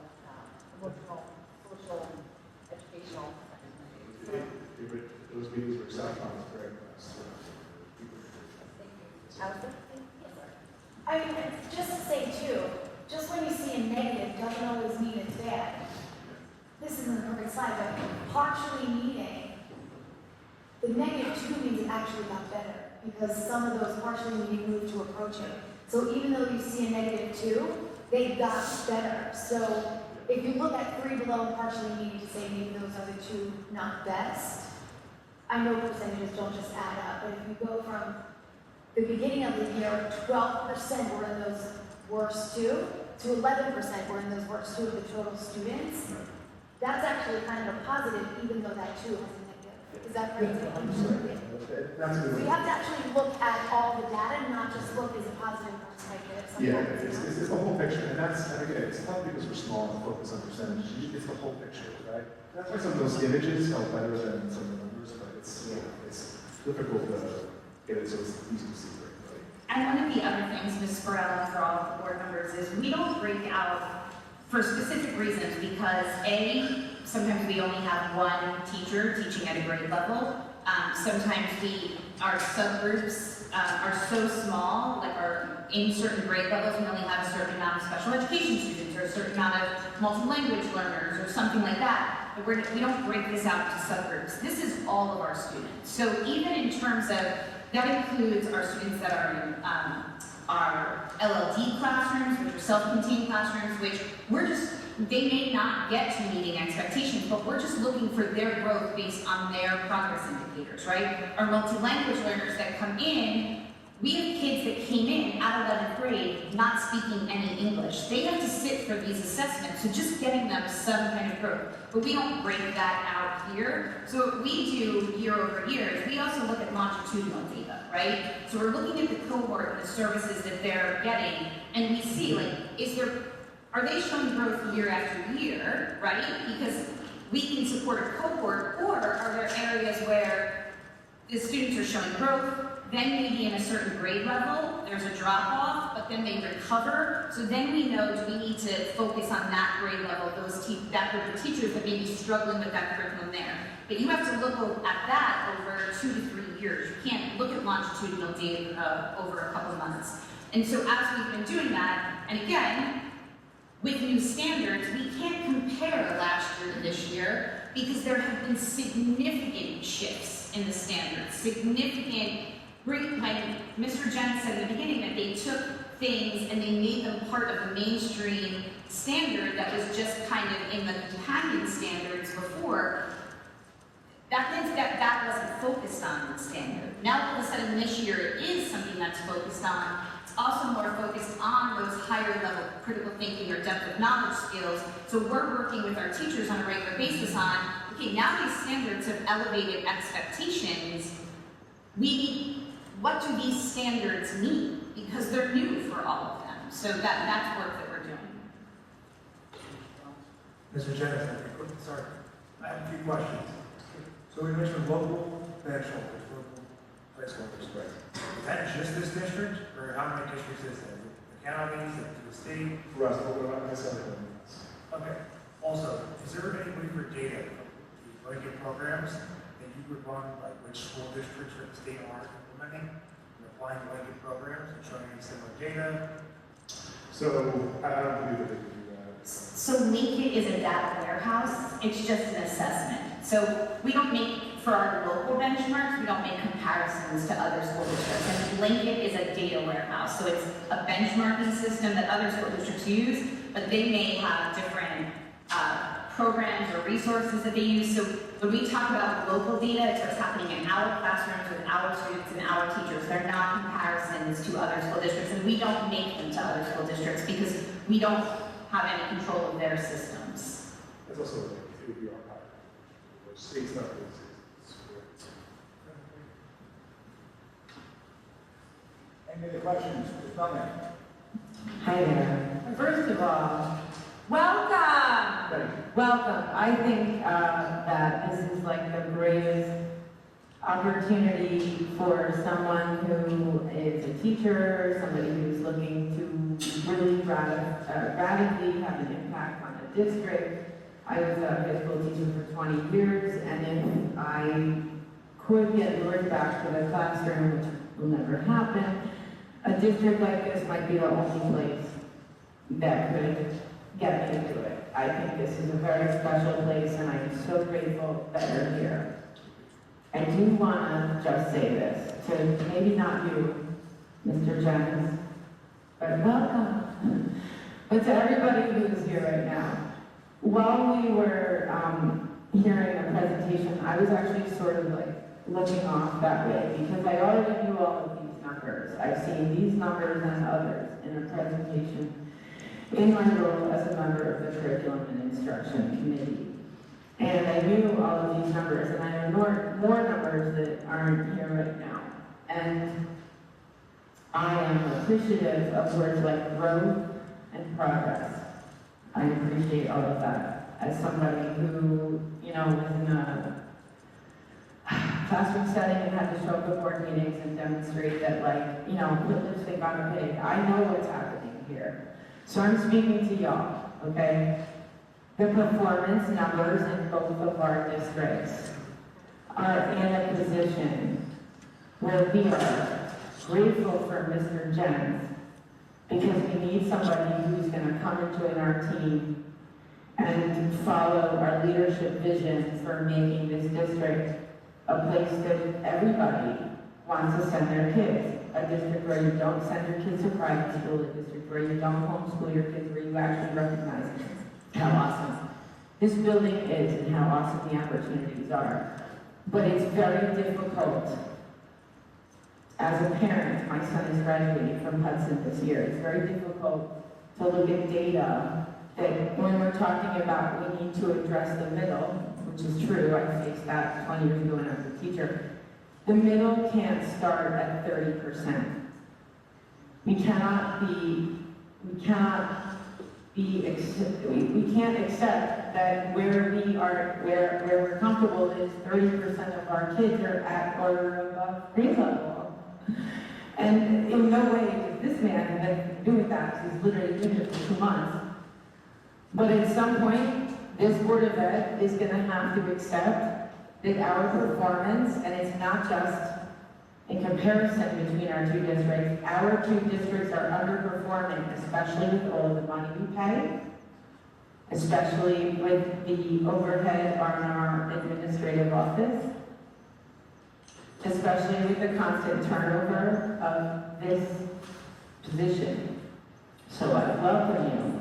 emotional, social, educational. Those meetings were South Carolina, very impressed. Allison? I mean, just to say too, just when you see a negative doesn't always mean it's bad. This isn't a perfect slide, but partially meaning, the -2 means it actually got better because some of those partially meaning moved to approaching. So even though you see a -2, they got better. So if you look at 3 below partially meaning to say maybe those are the 2 not best, I know percentages don't just add up, but if you go from the beginning of the year, 12% were in those worst two, to 11% were in those worst two of the total students, that's actually kind of a positive, even though that two has a negative. Is that right? That's a good So you one. have to actually look at all the data, not just look as a positive or negative. Yeah, Sometimes, it's the whole picture, and again, it's not because we're small and focus on percentages, it's the whole picture, right? That's why some of those images help better than some of the numbers, but it's difficult to get it so it's easy to see for everybody. And one of the other things, Ms. Sparella, for all of the board members, is we don't break out for specific reasons because A, sometimes we only have one teacher teaching at a grade level. Sometimes our subgroups are so small, like in certain grade levels, we only have a certain amount of special education students or a certain amount of multi-language learners or something like that. But we don't break this out into subgroups. This is all of our students. So even in terms of, that includes our students that are in our LLD classrooms, which are self-contained classrooms, which they may not get to meeting expectations, but we're just looking for their growth based on their progress indicators, right? Our multi-language learners that come in, we have kids that came in at 11th grade not speaking any English. They have to sit for these assessments, so just getting them some kind of growth. But we don't break that out here. So what we do year over year is we also look at longitudinal data, right? So we're looking at the cohort and the services that they're getting, and we see, like, are they showing growth year after year, right? Because we can support a cohort, or are there areas where the students are showing growth, then maybe in a certain grade level, there's a drop-off, but then they recover. So then we know, do we need to focus on that grade level, that group of teachers that may be struggling with that curriculum there. But you have to look at that over 2 to 3 years. You can't look at longitudinal data over a couple months. And so as we've been doing that, and again, with new standards, we can't compare last year to this year because there have been significant shifts in the standards, like Mr. Jennings said in the beginning, that they took things and they made them part of the mainstream standard that was just kind of in the companion standards before. That means that wasn't focused on in the standard. Now all of a sudden this year it is something that's focused on. It's also more focused on those higher level critical thinking or depth of knowledge skills. So we're working with our teachers on a regular basis on, okay, now these standards have elevated expectations. What do these standards mean? Because they're new for all of them. So that's work that we're doing. Mr. Jennings, sorry, I have a few questions. So we mentioned local bench holders, local placeholders. Right. Is that just this district, or how many districts is that? The counties, the state? For us, what about myself? Okay. Also, is there any way for data from the blanket programs that you would run, like which school districts or the state are implementing and applying blanket programs and showing any similar data? So I don't believe that they can do that. So Make It is a data warehouse. It's just an assessment. So we don't make, for our local benchmarks, we don't make comparisons to other school districts. And Blanket is a data warehouse. So it's a benchmarking system that other school districts use, but they may have different programs or resources that they use. So when we talk about local data, it's what's happening in our classrooms with our students and our teachers. They're not comparisons to other school districts, and we don't make them to other school districts because we don't have any control of their systems. That's also like if you are high. State's not really Any other questions? Ms. Melnick? Hi there. First of all, welcome! Welcome. I think that this is like the greatest opportunity for someone who is a teacher, somebody who's looking to really radically have an impact on the district. I was a high school teacher for 20 years, and if I could get lured back to the classroom, which will never happen, a district like this might be the only place that could get me to it. I think this is a very special place, and I'm so grateful that you're here. I do want to just say this to maybe not you, Mr. Jennings, but welcome. But to everybody who's here right now. While we were hearing a presentation, I was actually sort of like looking off that way, because I already knew all of these numbers. I've seen these numbers and others in a presentation in my role as a member of the Curriculum and Instruction Committee. And I knew all of these numbers, and I know more numbers that aren't here right now. And I am appreciative of words like growth and progress. I appreciate all of that. As somebody who, you know, was in a classroom setting and had to show up at board meetings and demonstrate that, like, you know, put lipstick on a pig. I know what's happening here. So I'm speaking to y'all, okay? The performance numbers in both of our districts are in a position where we are grateful for Mr. Jens, because we need somebody who's gonna come and join our team and follow our leadership vision for making this district a place that everybody wants to send their kids. A district where you don't send your kids to private school, a district where you don't homeschool your kids, where you actually recognize how awesome this building is and how awesome the opportunities are. But it's very difficult. As a parent, my son is graduating from Hudson this year. It's very difficult to look at data that when we're talking about we need to address the middle, which is true, I faced that 20 years ago when I was a teacher. The middle can't start at 30%. We can't accept that where we're comfortable is 30% of our kids are at or above grade level. And in no way is this man been doing that, he's literally been here for 2 months. But at some point, this Board of Ed is gonna have to accept that our performance, and it's not just in comparison between our two districts, our two districts are underperforming, especially with all of the money we pay, especially with the overhead on our administrative office, especially with the constant turnover of this position. So I welcome you,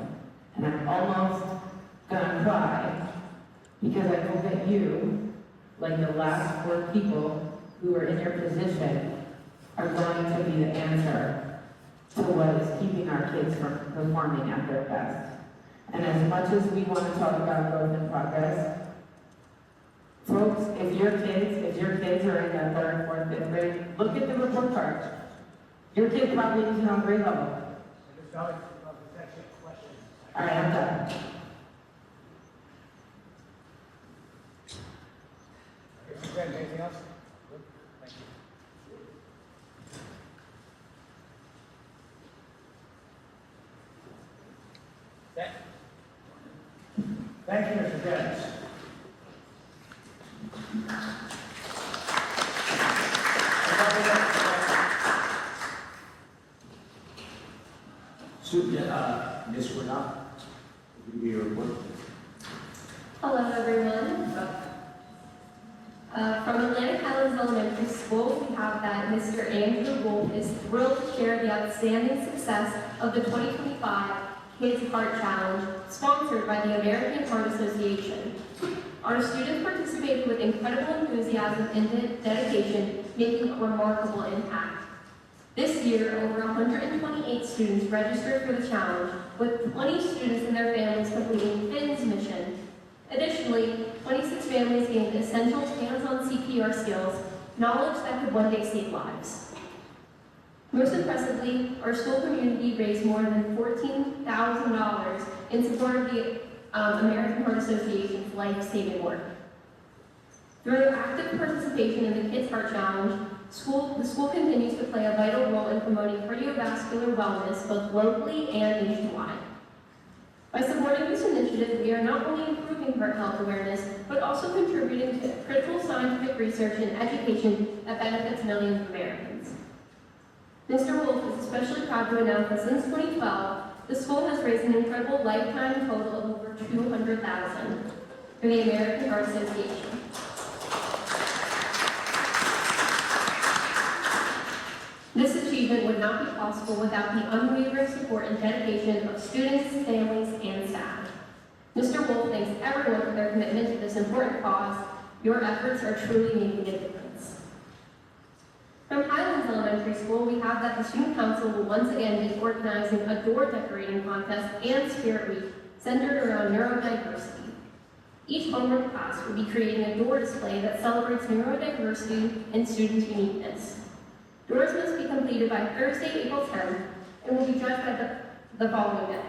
and I'm almost gonna cry, because I hope that you, like the last 4 people who are in your position, are going to be the answer to what is keeping our kids from performing at their best. And as much as we want to talk about growth and progress, folks, if your kids are in that 3rd, 4th, 5th grade, look at the report cards. Your kid probably isn't on grade level. All right, I'm done. Anything else? Thank you. Thank you, Mr. Jens. Ms. Renat, will you be your report? Hello, everyone. From Atlantic Highlands Elementary School, we have that Mr. Andrew Wolf is thrilled to share the outstanding success of the 2025 Kids Heart Challenge, sponsored by the American Heart Association. Our students participated with incredible enthusiasm and dedication, making a remarkable impact. This year, over 128 students registered for the challenge, with 20 students and their families completing Finn's mission. Additionally, 26 families gained essential hands-on CPR skills, knowledge that could one day save lives. Most impressively, our school community raised more than $14,000 in support of the American Heart Association's life-saving work. Through active participation in the Kids Heart Challenge, the school continues to play a vital role in promoting cardiovascular wellness both locally and nationwide. By supporting this initiative, we are not only improving heart health awareness, but also contributing to critical scientific research and education that benefits millions of Americans. Mr. Wolf is especially proud to announce that since 2012, the school has raised an incredible lifetime total of over $200,000 for the American Heart Association. This achievement would not be possible without the unwavering support and dedication of students, families, and staff. Mr. Wolf thanks everyone for their commitment to this important cause. Your efforts are truly making a difference. Elementary School, we have that the Student Council will once again be organizing a door decorating contest and Spirit Week centered around neurodiversity. Each homework class will be creating a door display that celebrates neurodiversity and students' uniqueness. Doors must be completed by Thursday, April 10th, and will be judged by the following day.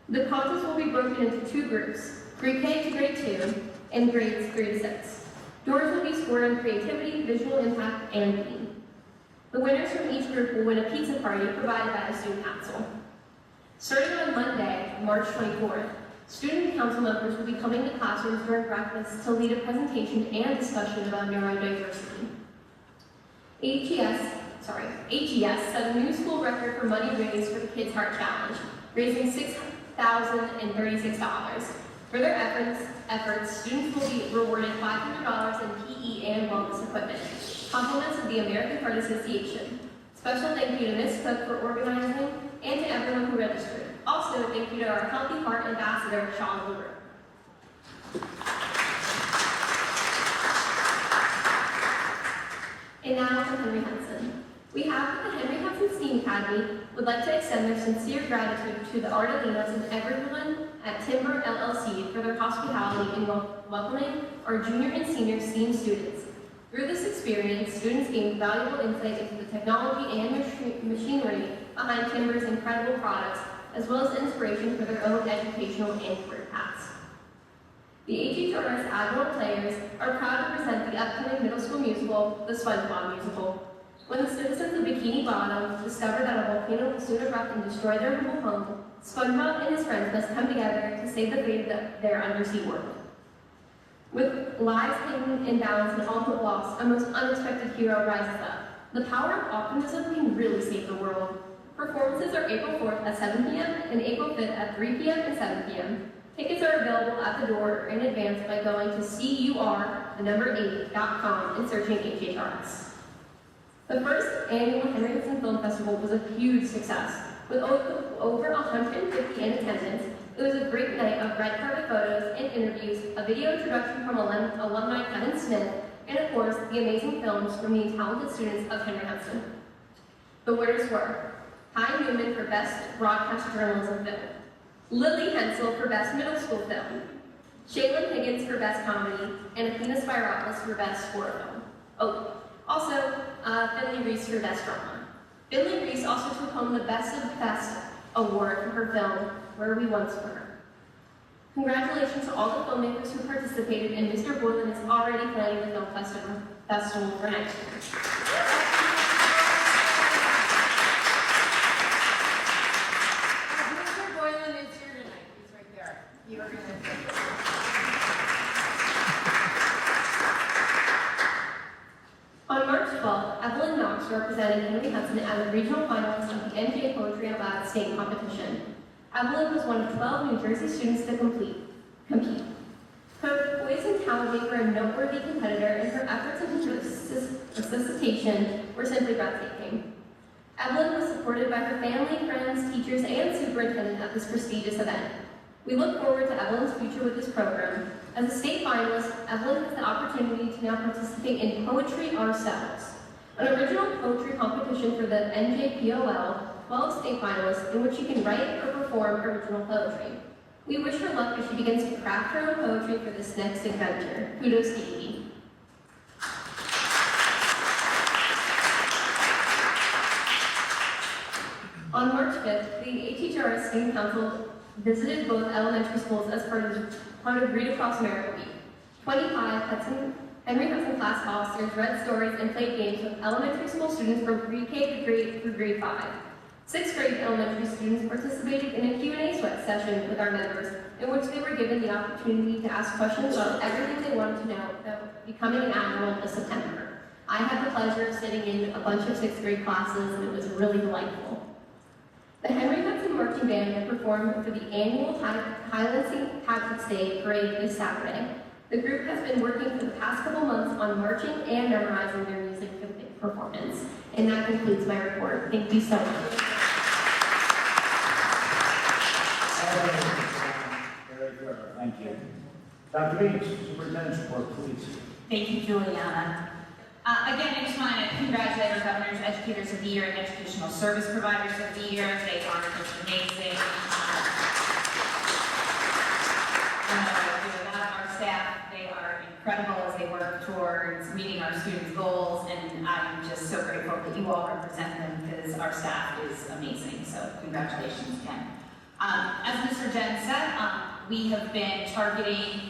The contest will be broken into 2 groups, pre-K to grade 2 and grades 3 to 6. Doors will be scored on creativity, visual impact, and theme. The winners from each group will win a pizza party provided by the Student Council. Starting on Monday, March 24th, Student Council members will be coming to classrooms during breakfast to lead a presentation and discussion about neurodiversity. AGS set a new school record for money raised for the Kids Heart Challenge, raising $6,036. For their efforts, students will be rewarded $500 in PE and wellness equipment, compliments of the American Heart Association. Special thank you to Ms. Cook for organizing and to everyone who registered. Also, thank you to our Healthy Heart Ambassador, Sean Luber. And now for Henry Hudson. We have that the Henry Hudson STEAM Academy would like to extend their sincere gratitude to the Ardelinos and everyone at Timber LLC for their hospitality in welcoming our junior and senior STEAM students. Through this experience, students gained valuable insight into the technology and machinery behind Timber's incredible products, as well as inspiration for their own educational and career paths. The HHRS Admiral players are proud to present the upcoming middle school musical, the SpongeBob Musical. When the citizens of Bikini Bottom discover that a volcano will soon erupt and destroy their humble home, SpongeBob and his friends must come together to save the fate of their undersea world. With lives hidden in balance and all hope lost, a most unexpected hero rises up. The power of optimism can really save the world. Performances are April 4th at 7 p.m. and April 5th at 3 p.m. and 7 p.m. Tickets are available at the door or in advance by going to CUR8.com and searching HHRS. The first annual Henry Hudson Film Festival was a huge success. With over 150 in attendance, it was a great night of red carpet photos and interviews, a video introduction from alumni Kevin Smith, and of course, the amazing films from the talented students of Henry Hudson. The winners were Ty Newman for Best Broadcast Journalism Film, Lily Hensel for Best Middle School Film, Shaylin Higgins for Best Comedy, and Athena Spiropoulos for Best Sport Film. Oh, also, Finley Reese for Best Drama. Finley Reese also took home the Best of Best award for her film, Where We Once Were. Congratulations to all the filmmakers who participated, and Mr. Boylan is already planning the film festival for next year. Mr. Boylan is here tonight. He's right there. You are going to. On March 12th, Evelyn Knox represented Henry Hudson as a regional finalist of the NJ Poetry Out Loud state competition. Evelyn was one of 12 New Jersey students to compete. Her poise and talent made her a noteworthy competitor, and her efforts into resuscitation were simply breathtaking. Evelyn was supported by her family, friends, teachers, and superintendent at this prestigious event. We look forward to Evelyn's future with this program. As a state finalist, Evelyn has the opportunity to now participate in Poetry Ourselves, an original poetry competition for the NJPOL 12 state finalists in which she can write or perform original poetry. We wish her luck as she begins to craft her own poetry for this next adventure. Kudos to Evie. On March 5th, the HHRS Student Council visited both elementary schools as part of Read Across America Week. 25 Henry Hudson class officers read stories and played games with elementary school students from pre-K through grade 5. 6th grade elementary students participated in a Q&A session with our members, in which they were given the opportunity to ask questions about everything they wanted to know about becoming an admiral this September. I had the pleasure of sitting in a bunch of 6th grade classes, and it was really delightful. The Henry Hudson Marching Band will perform for the annual Highland St. Patrick's Day parade this Saturday. The group has been working for the past couple months on marching and memorizing their music for the performance. And that concludes my report. Thank you so much. Very thorough. Thank you. Dr. Beach, Superintendent's report, please. Thank you, Juliana. Again, I just want to congratulate our governors, Educators of the Year, and Educational Service Providers of the Year. They are just amazing. Our staff, they are incredible as they work towards meeting our students' goals, and I'm just so grateful that you all represent them because our staff is amazing. So congratulations again. As Mr. Jen said, we have been targeting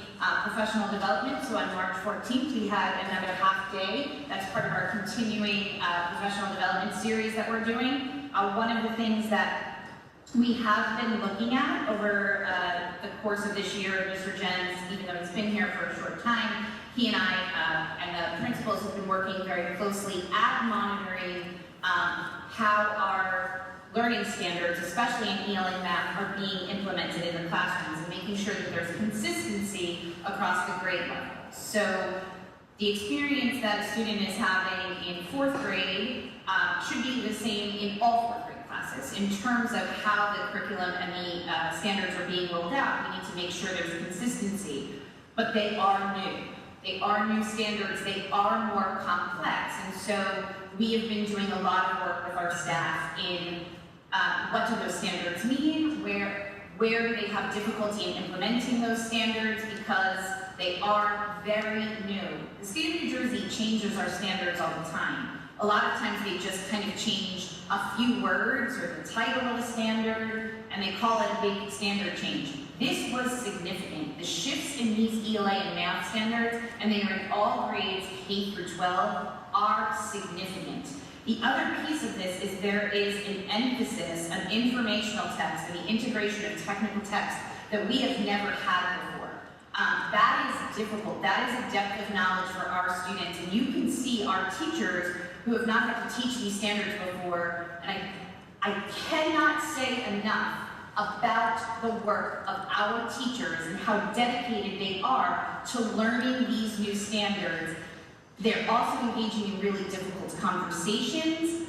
professional development. So on March 14th, we had another half day. That's part of our continuing professional development series that we're doing. One of the things that we have been looking at over the course of this year, Mr. Jens, even though he's been here for a short time, he and I and the principals have been working very closely at monitoring how our learning standards, especially in EL and math, are being implemented in the classrooms and making sure that there's consistency across the grade level. So the experience that a student is having in 4th grade should be the same in all 4th grade classes. In terms of how the curriculum and the standards are being rolled out, we need to make sure there's consistency. But they are new. They are new standards. They are more complex. And so we have been doing a lot of work with our staff in what do those standards mean, where do they have difficulty in implementing those standards, because they are very new. The state of New Jersey changes our standards all the time. A lot of times they just kind of change a few words or the title of a standard, and they call it a big standard change. This was significant. The shifts in these ELA and math standards, and they are in all grades K through 12, are significant. The other piece of this is there is an emphasis on informational text and the integration of technical text that we have never had before. That is difficult. That is a depth of knowledge for our students, and you can see our teachers who have not had to teach these standards before, and I cannot say enough about the work of our teachers and how dedicated they are to learning these new standards. They're also engaging in really difficult conversations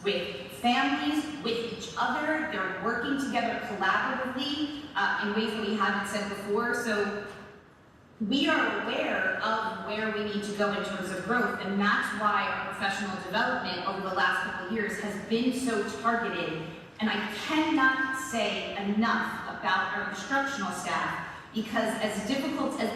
with families, with each other. They're working together collaboratively in ways that we haven't said before. So we are aware of where we need to go in terms of growth, and that's why our professional development over the last couple of years has been so targeted. And I cannot say enough about our instructional staff, because as difficult as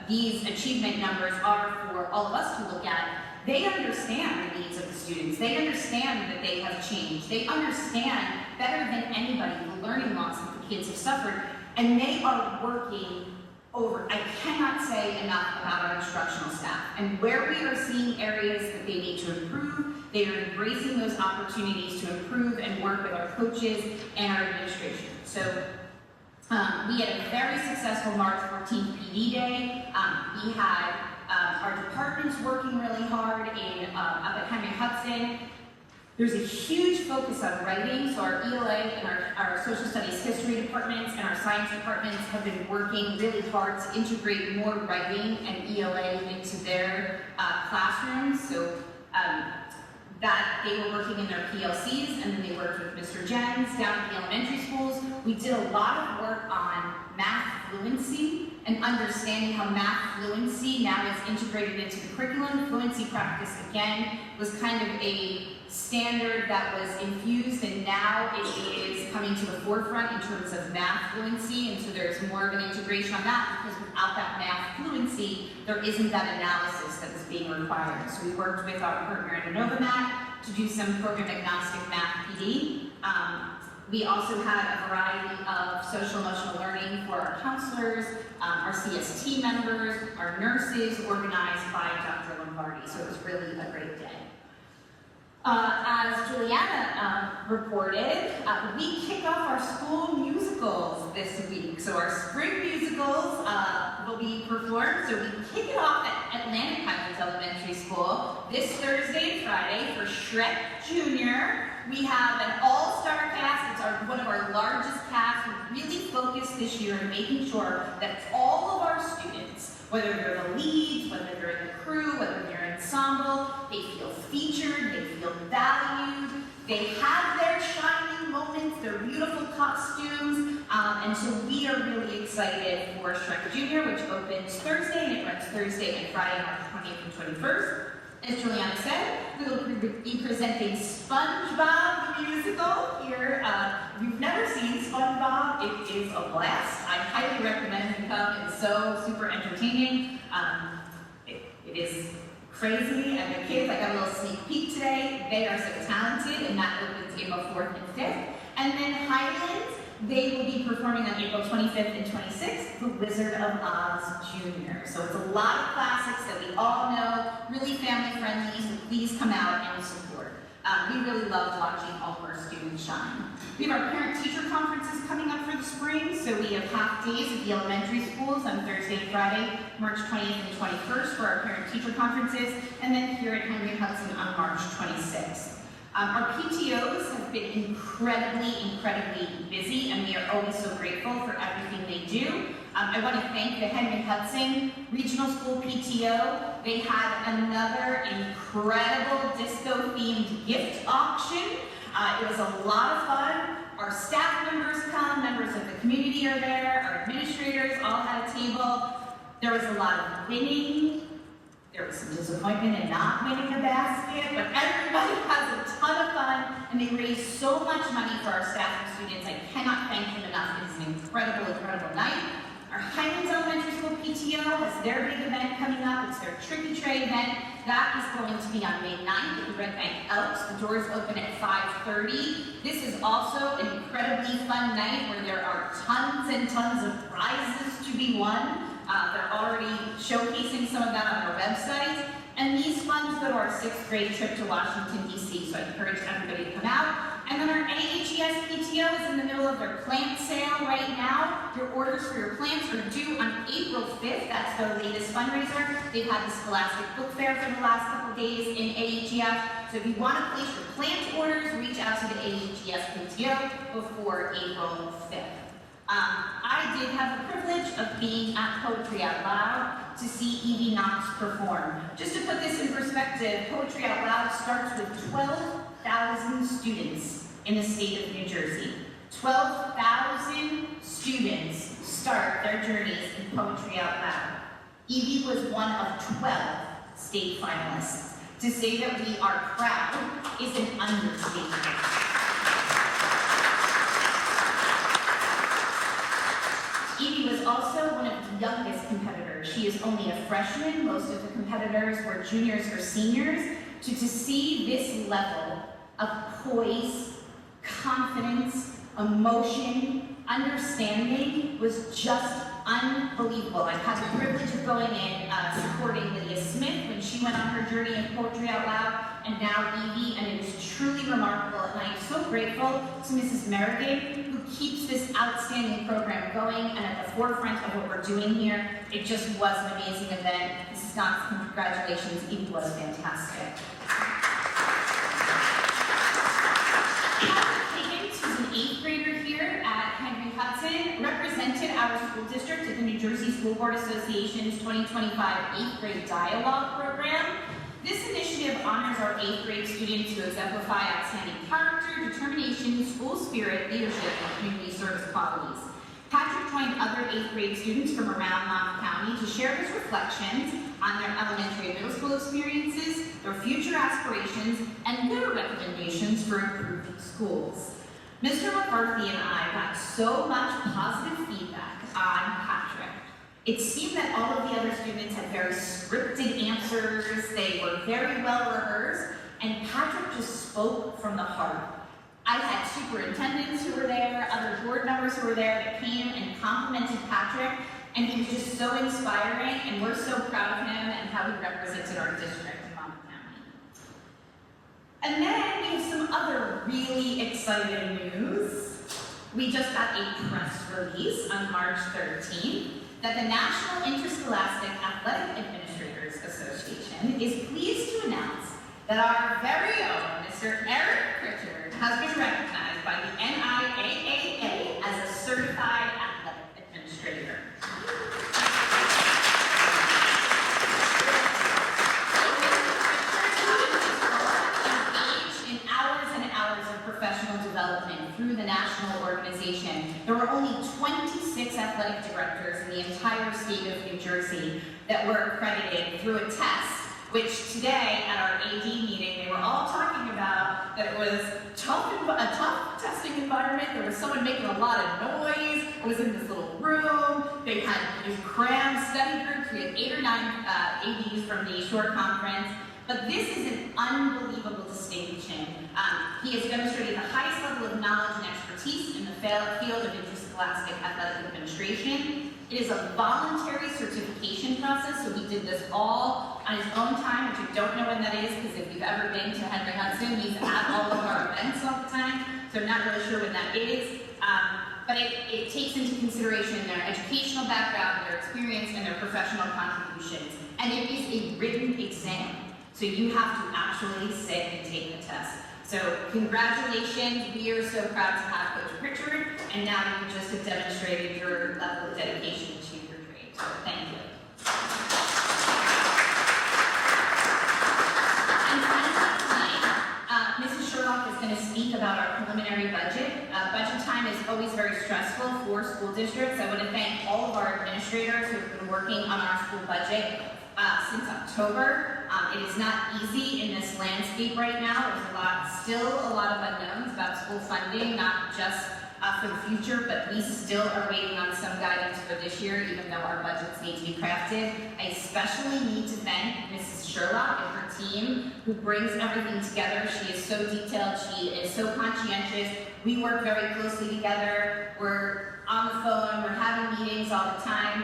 these achievement numbers are for all of us to look at, they understand the needs of the students. They understand that they have changed. They understand better than anybody the learning loss that the kids have suffered, and they are working over. I cannot say enough about our instructional staff. And where we are seeing areas that they need to improve, they are embracing those opportunities to improve and work with our coaches and our administration. So we had a very successful March 14th PD Day. We had our departments working really hard up at Henry Hudson. There's a huge focus on writing, so our ELA and our social studies history departments and our science departments have been working really hard to integrate more writing and ELA into their classrooms. So that they were working in their PLCs, and then they worked with Mr. Jens down at the elementary schools. We did a lot of work on math fluency and understanding how math fluency now is integrated into the curriculum. Fluency practice, again, was kind of a standard that was infused, and now it is coming to the forefront in terms of math fluency, and so there's more of an integration on that, because without that math fluency, there isn't that analysis that is being required. So we worked with our partner in InnovaMath to do some program agnostic math PD. We also had a variety of social emotional learning for our counselors, our CST members, our nurses, organized by Dr. Lombardi, so it was really a great day. As Juliana reported, we kick off our school musicals this week. So our spring musicals will be performed. So we kick it off at Atlantic Highlands Elementary School this Thursday and Friday for Shrek Jr. We have an all-star cast. It's one of our largest casts. We're really focused this year on making sure that all of our students, whether they're the leads, whether they're in the crew, whether they're in ensemble, they feel featured, they feel valued, they have their shining moments, their beautiful costumes, and so we are really excited for Shrek Jr., which opens Thursday, and it runs Thursday and Friday, March 20th and 21st. As Juliana said, we will be presenting SpongeBob the Musical here. If you've never seen SpongeBob, it is a blast. I highly recommend you come. It's so super entertaining. It is crazy, and the kids, I got a little sneak peek today, they are so talented, and that opens April 4th and 5th. And then Highlands, they will be performing on April 25th and 26th, The Wizard of Oz Jr. So it's a lot of classics that we all know, really family friendly, so please come out and support. We really love watching all of our students shine. We have our parent-teacher conferences coming up for the spring, so we have half days at the elementary schools on Thursday and Friday, March 20th and 21st for our parent-teacher conferences, and then here at Henry Hudson on March 26th. Our PTOs have been incredibly busy, and we are always so grateful for everything they do. I want to thank the Henry Hudson Regional School PTO. They had another incredible disco-themed gift auction. It was a lot of fun. Our staff members come, members of the community are there, our administrators all had a table. There was a lot of winning. There was some disappointment in not winning a basket, but everybody has a ton of fun, and they raised so much money for our staff and students. I cannot thank them enough. It is an incredible night. Our Highlands Elementary School PTO has their big event coming up. It's their Tricky Tray event. That is going to be on May 9th at the Red Bank Elks. The doors open at 5:30. This is also an incredibly fun night where there are tons and tons of prizes to be won. They're already showcasing some of that on their website. And these funds go to our 6th grade trip to Washington, D.C., so I encourage everybody to come out. And then our AHES PTO is in the middle of their plant sale right now. Your orders for your plants are due on April 5th. That's their latest fundraiser. They've had the Scholastic Book Fair for the last couple of days in AHES. So if you want to place your plant orders, reach out to the AHES PTO before April 5th. I did have the privilege of being at Poetry Out Loud to see Evie Knox perform. Just to put this in perspective, Poetry Out Loud starts with 12,000 students in the state of New Jersey. 12,000 students start their journeys in Poetry Out Loud. Evie was one of 12 state finalists. To say that we are proud is an understatement. Evie was also one of the youngest competitors. She is only a freshman. Most of the competitors were juniors or seniors. To see this level of poise, confidence, emotion, understanding was just unbelievable. I've had the privilege of going in supporting Lydia Smith when she went on her journey in Poetry Out Loud, and now Evie, and it is truly remarkable. And I am so grateful to Mrs. Merrigan, who keeps this outstanding program going and at the forefront of what we're doing here. It just was an amazing event. Mrs. Knox, congratulations. Evie was fantastic. Higgins, who's an 8th grader here at Henry Hudson, represented our school district at the New Jersey School Board Association's 2025 8th grade dialogue program. This initiative honors our 8th grade students who exemplify outstanding character, determination, school spirit, leadership, and community service qualities. Patrick joined other 8th grade students from around Monmouth County to share his reflections on their elementary and middle school experiences, their future aspirations, and their recommendations for improving schools. Mr. McCarthy and I got so much positive feedback on Patrick. It seemed that all of the other students had very scripted answers, they were very well rehearsed, and Patrick just spoke from the heart. I had superintendents who were there, other board members who were there that came and complimented Patrick, and he was just so inspiring, and we're so proud of him and how he represented our district in Monmouth County. And then we have some other really exciting news. We just got a press release on March 13th that the National Interscholastic Athletic Administrators Association is pleased to announce that our very own Mr. Eric Pritchard has been recognized by the NIAAA as a certified athletic administrator. Engaged in hours and hours of professional development through the national organization. There were only 26 athletic directors in the entire state of New Jersey that were accredited through a test which today at our AD meeting, they were all talking about that it was a tough testing environment. There was someone making a lot of noise. It was in this little room. They had these crammed study groups. We had 8 or 9 ADs from the short conference. But this is an unbelievable distinction. He has demonstrated the highest level of knowledge and expertise in the field of interscholastic athletic administration. It is a voluntary certification process, so he did this all on his own time, which I don't know when that is, because if you've ever been to Henry Hudson, he's at all of our events all the time, so I'm not really sure when that is. But it takes into consideration their educational background, their experience, and their professional contributions. And it is a written exam, so you have to actually sit and take the test. So congratulations, we are so proud to have Coach Pritchard, and now you just have demonstrated your level of dedication to your trade, so thank you. And finally tonight, Mrs. Sherlock is going to speak about our preliminary budget. Budget time is always very stressful for school districts. I want to thank all of our administrators who have been working on our school budget since October. It is not easy in this landscape right now. There's still a lot of unknowns about school funding, not just for the future, but we still are waiting on some guidance for this year, even though our budgets need to be crafted. I especially need to thank Mrs. Sherlock and her team, who brings everything together. She is so detailed, she is so conscientious. We work very closely together. We're on the phone, we're having meetings all the time.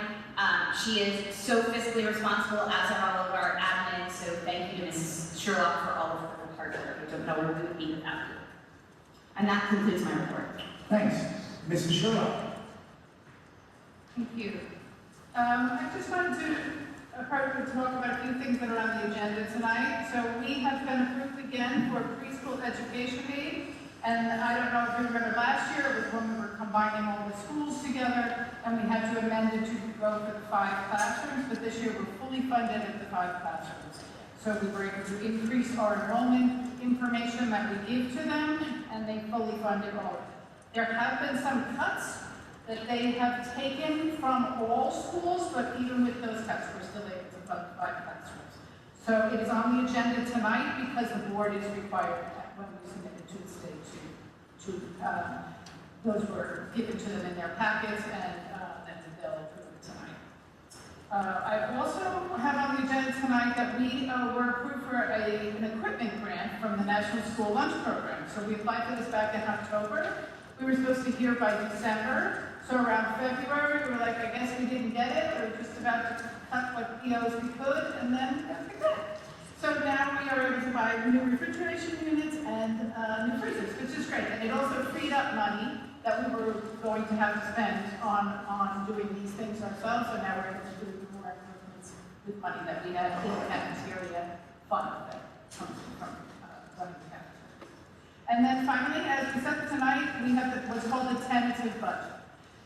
She is so fiscally responsible, as are all of our admin, so thank you to Mrs. Sherlock for all of her hard work. I don't know where we would be without you. And that concludes my report. Thanks. Mrs. Sherlock. Thank you. I just wanted to probably talk about a few things that are on the agenda tonight. So we have been approved again for preschool education aid. And I don't know if you remember last year, it was when we were combining all the schools together, and we had to amend it to go for the 5 classrooms, but this year we're fully funded at the 5 classrooms. So we were able to increase our enrollment information that we give to them, and they fully funded all of it. There have been some cuts that they have taken from all schools, but even with those cuts, we're still able to fund 5 classrooms. So it is on the agenda tonight because the board is required that when we submit it to the state those were given to them in their packets, and then they'll approve it tonight. I also have on the agenda tonight that we were approved for an equipment grant from the National School Lunch Program. So we applied for this back in October. We were supposed to hear by December. So around February, we were like, I guess we didn't get it. We were just about to cut what POs we could, and then we got it. So now we are able to buy new refrigeration units and new freezers, which is great. And it also freed up money that we were going to have to spend on doing these things ourselves. So now we're able to do more improvements with money that we had in the cafeteria fund that comes from running the cafeteria. And then finally, as we said tonight, we have what's called a tentative budget.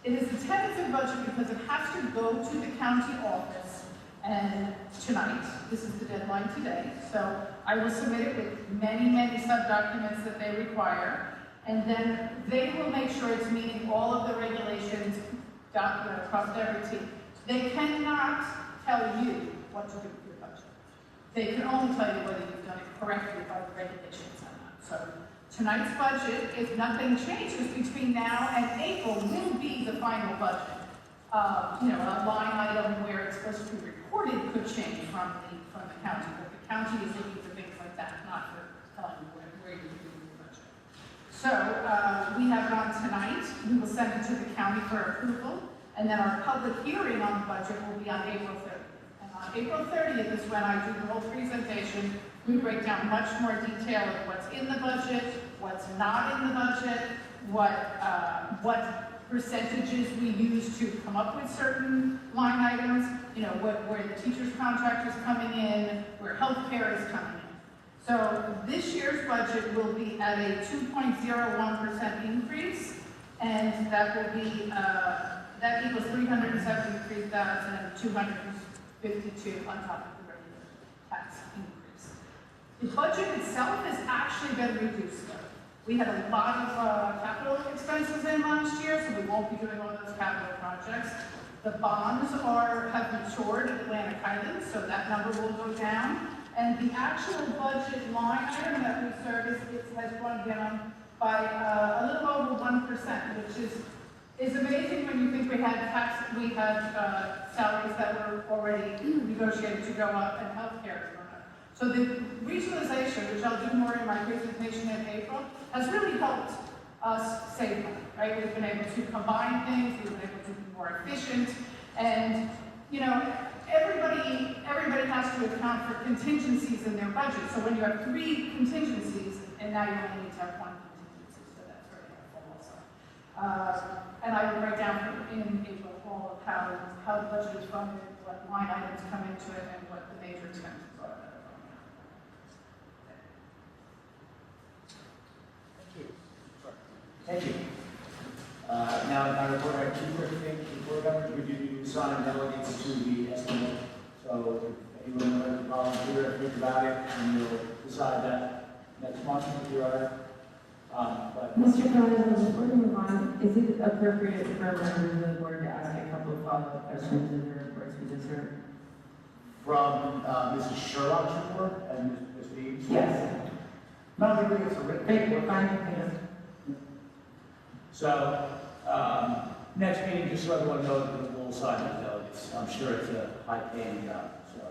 It is a tentative budget because it has to go to the county office. And tonight, this is the deadline today, so I will submit it with many, many sub-documents that they require, and then they will make sure it's meeting all of the regulations across every team. They cannot tell you what to do with your budget. They can only tell you whether you've done it correctly by the regulations or not. So tonight's budget, if nothing changes between now and April, will be the final budget. A line item where it's supposed to be reported could change from the county, but the county is looking for things like that, not for telling you where you're doing your budget. So we have it on tonight. We will send it to the county for approval, and then our public hearing on the budget will be on April 30th. And on April 30th is when I do the whole presentation. We break down much more detail of what's in the budget, what's not in the budget, what percentages we use to come up with certain line items, where the teacher's contract is coming in, where healthcare is coming in. So this year's budget will be at a 2.01% increase, and that will be, that equals $373,252 on top of the regular tax increase. The budget itself has actually been reduced, though. We had a lot of capital expenses in last year, so we won't be doing all those capital projects. The bonds have matured at Atlantic Highlands, so that number will go down. And the actual budget line item that we service has gone down by a little over 1%, which is amazing when you think we had salaries that were already negotiated to go up and healthcare is going up. So the regionalization, which I'll do more in my presentation in April, has really helped us save money, right? We've been able to combine things, we've been able to be more efficient, and you know, everybody has to account for contingencies in their budget. So when you have 3 contingencies, and now you only need to have 1 contingency, so that's very helpful also. And I will write down in April all of how the budget is funded, what line items come into it, and what the major expenses are that are coming out. Thank you. Now, in my report, I have 2 quick things before governors. We do assign delegates to the estimate. So if anyone would like to volunteer, think about it, and we'll decide that next month if you're all right. Mr. President, before we move on, is it appropriate for members of the board to ask a couple of follow-up questions in the reports we just heard? From Mrs. Sherlock's report and Ms. Deeds? Yes. No, I think it's a written Great, report. fine, yes. So, next meeting, just so everyone knows, we'll assign the delegates. I'm sure it's a high-paying job, so.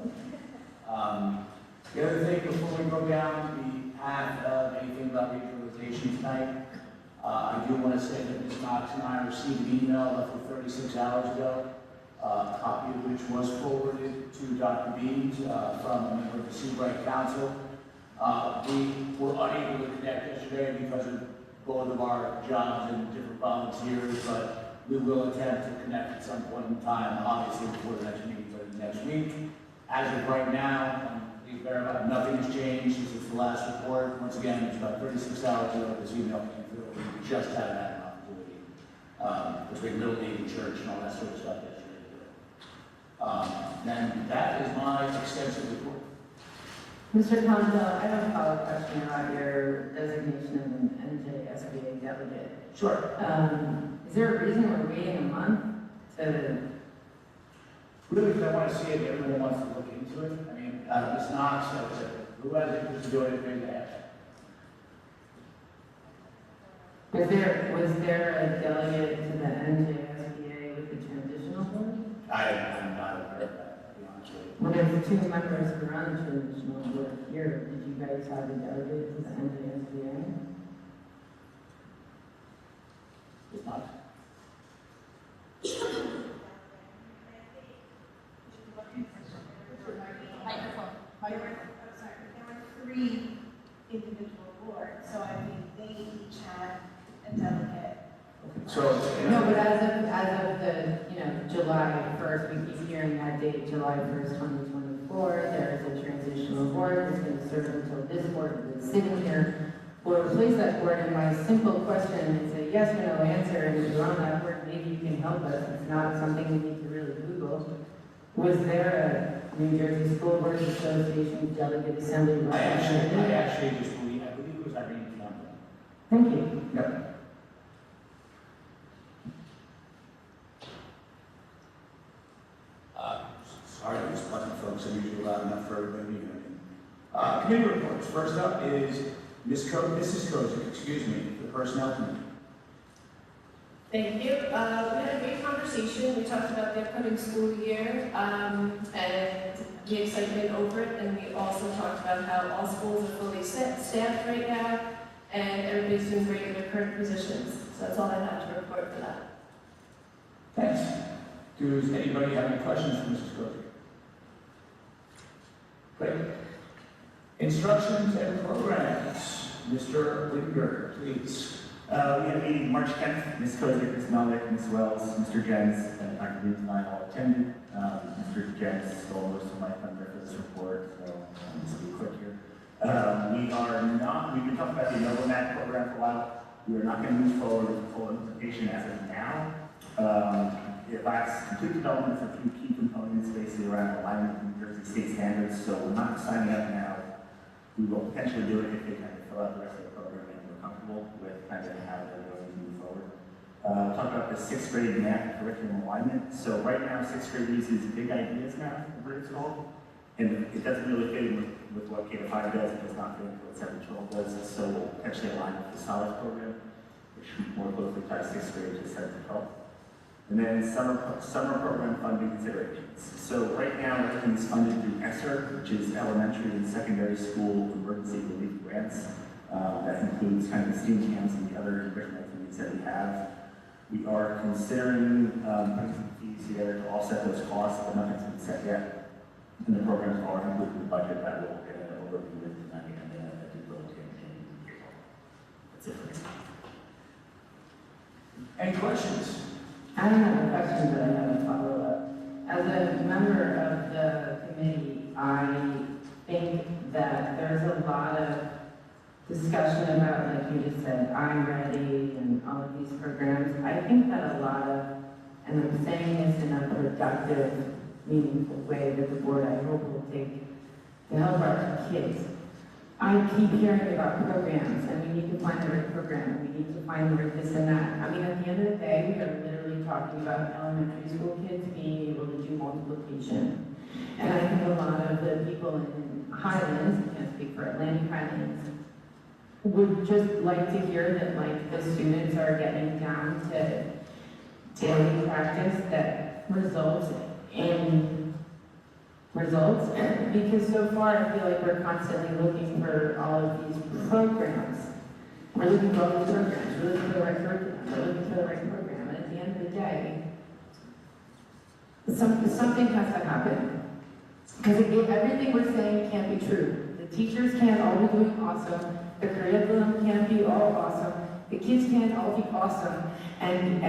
The other thing, before we go down the path of anything about regionalization tonight, I do want to say that Ms. Knox and I received an email roughly 36 hours ago, a copy of which was forwarded to Dr. Beans from a member of the Seabright Council. We were unable to connect yesterday because of both of our jobs and different volunteers, but we will attempt to connect at some point in time, obviously before the next meeting, but next week. As of right now, please verify, nothing has changed since it's the last report. Once again, it's about 36 hours ago, this email came through. We just haven't had an opportunity between Little League and church and all that sort of stuff yesterday. And that is my extensive report. Mr. Conzo, I have a follow-up question about your designation of an NJSBA delegate. Sure. Is there a reason we're waiting a month to? Really, because I want to see if everyone wants to look into it. I mean, Ms. Knox, who has interest in doing it, maybe they have. Was there a delegate to the NJSBA with the transitional board? I'm not aware of that, to be honest with you. Well, there's 2 members who run the transitional board here. Did you guys have a delegate to the NJSBA? It's not. There were 3 individual boards, so I mean, they each had a delegate. So, No, but as of the, July 1st, we keep hearing that date, July 1st, 2024, there's a transitional board that's going to serve until this board is sitting here. We'll replace that board, and my simple question is a yes or no answer, and if you're on that board, maybe you can help us. It's not something we need to really Google. Was there a New Jersey School Board Association delegate assembly? I actually just believe it was Irene Campbell. Thank you. Yep. Sorry, I'm just button folks, I'm usually loud enough for everybody. Committee reports. First up is Mrs. Kozik, the Personnel Committee. Thank you. We had a great conversation. We talked about the upcoming school year and the excitement over it. And we also talked about how all schools are fully staffed right now and everybody's doing great in their current positions. So that's all I have to report for that. Thanks. Does anybody have any questions for Mrs. Kozik? Great. Instructions and programs. Mr. Whitberg, please. We had a meeting March 10th. Ms. Kozik, Ms. Malik, Ms. Wells, Mr. Jens, and Dr. Beans and I all attended. Mr. Jens stole most of my thunder for this report, so I'm just be quick here. We've been talking about the Novomat program for a while. We are not going to move forward with full implementation as of now. It lacks complete development for a few key components, basically around alignment with New Jersey state standards, so we're not signing up now. We will potentially do it if they kind of fill out the rest of the program and we're comfortable with kind of how they're going to move forward. Talk about the 6th grade math curriculum alignment. So right now, 6th grade uses big ideas math, what it's called. And it doesn't really fit in with what K-5 does, it does not fit into what 7-12 does, so we'll actually align with the SOLID program, which more closely ties 6th grade to 7-12. And then summer program funding considerations. So right now, everything is funded through ESSER, which is elementary and secondary school emergency relief grants. That includes kind of the STEAM camps and the other enrichment activities that we have. We are considering putting some fees together to offset those costs, but nothing's been set yet. And the programs are included in the budget that will get an overview of tonight and then a due diligence in April. That's it for me. Any questions? I don't have a question, but I have a follow-up. As a member of the committee, I think that there's a lot of discussion about, like you just said, I'm ready and all of these programs. I think that a lot of, and I'm saying this in a productive, meaningful way that the board, I hope, will take to help our kids. I keep hearing about programs, and we need to find the right program, and we need to find the right this and that. I mean, at the end of the day, we are literally talking about elementary school kids being able to do multiplication. And I think a lot of the people in Highlands, I can't speak for Atlantic Highlands, would just like to hear that, like, the students are getting down to daily practice that results in results, because so far I feel like we're constantly looking for all of these programs. We're looking for all these programs, we're looking for the right curriculum, we're looking for the right program, and at the end of the day, something has to happen. Because everything we're saying can't be true. The teachers can't all be doing awesome, the curriculum can't be all awesome, the kids can't all be awesome, and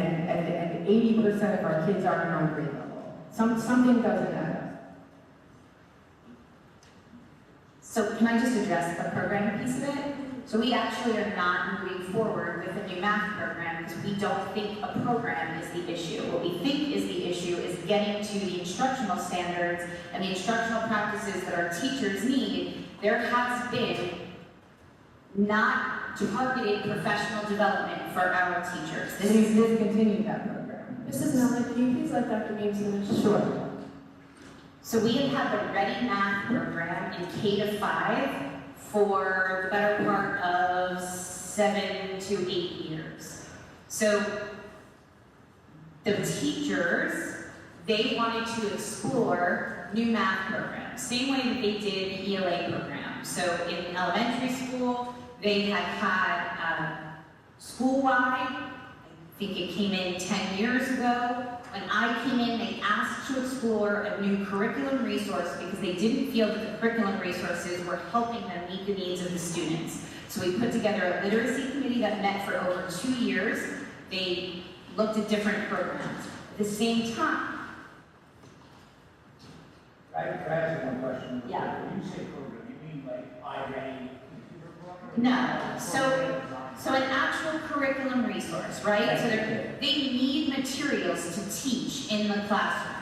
80% of our kids aren't on grade level. Something doesn't add up. So can I just address the program piece of it? So we actually are not moving forward with a new math program because we don't think a program is the issue. What we think is the issue is getting to the instructional standards and the instructional practices that our teachers need. There has been not targeted professional development for our teachers. This is discontinued that program. Mrs. Miller, can you please let Dr. Means finish? Sure. So we have had the Ready Math program in K-5 for the better part of 7 to 8 years. So the teachers, they wanted to explore new math programs, same way that they did the ELA program. So in elementary school, they had school-wide, I think it came in 10 years ago. When I came in, they asked to explore a new curriculum resource because they didn't feel that the curriculum resources were helping them meet the needs of the students. So we put together a literacy committee that met for over 2 years. They looked at different programs. At the same time, Can I ask one question? Yeah. When you say program, you mean like iReady computer program? no. So an actual curriculum resource, right? So they need materials to teach in the classroom.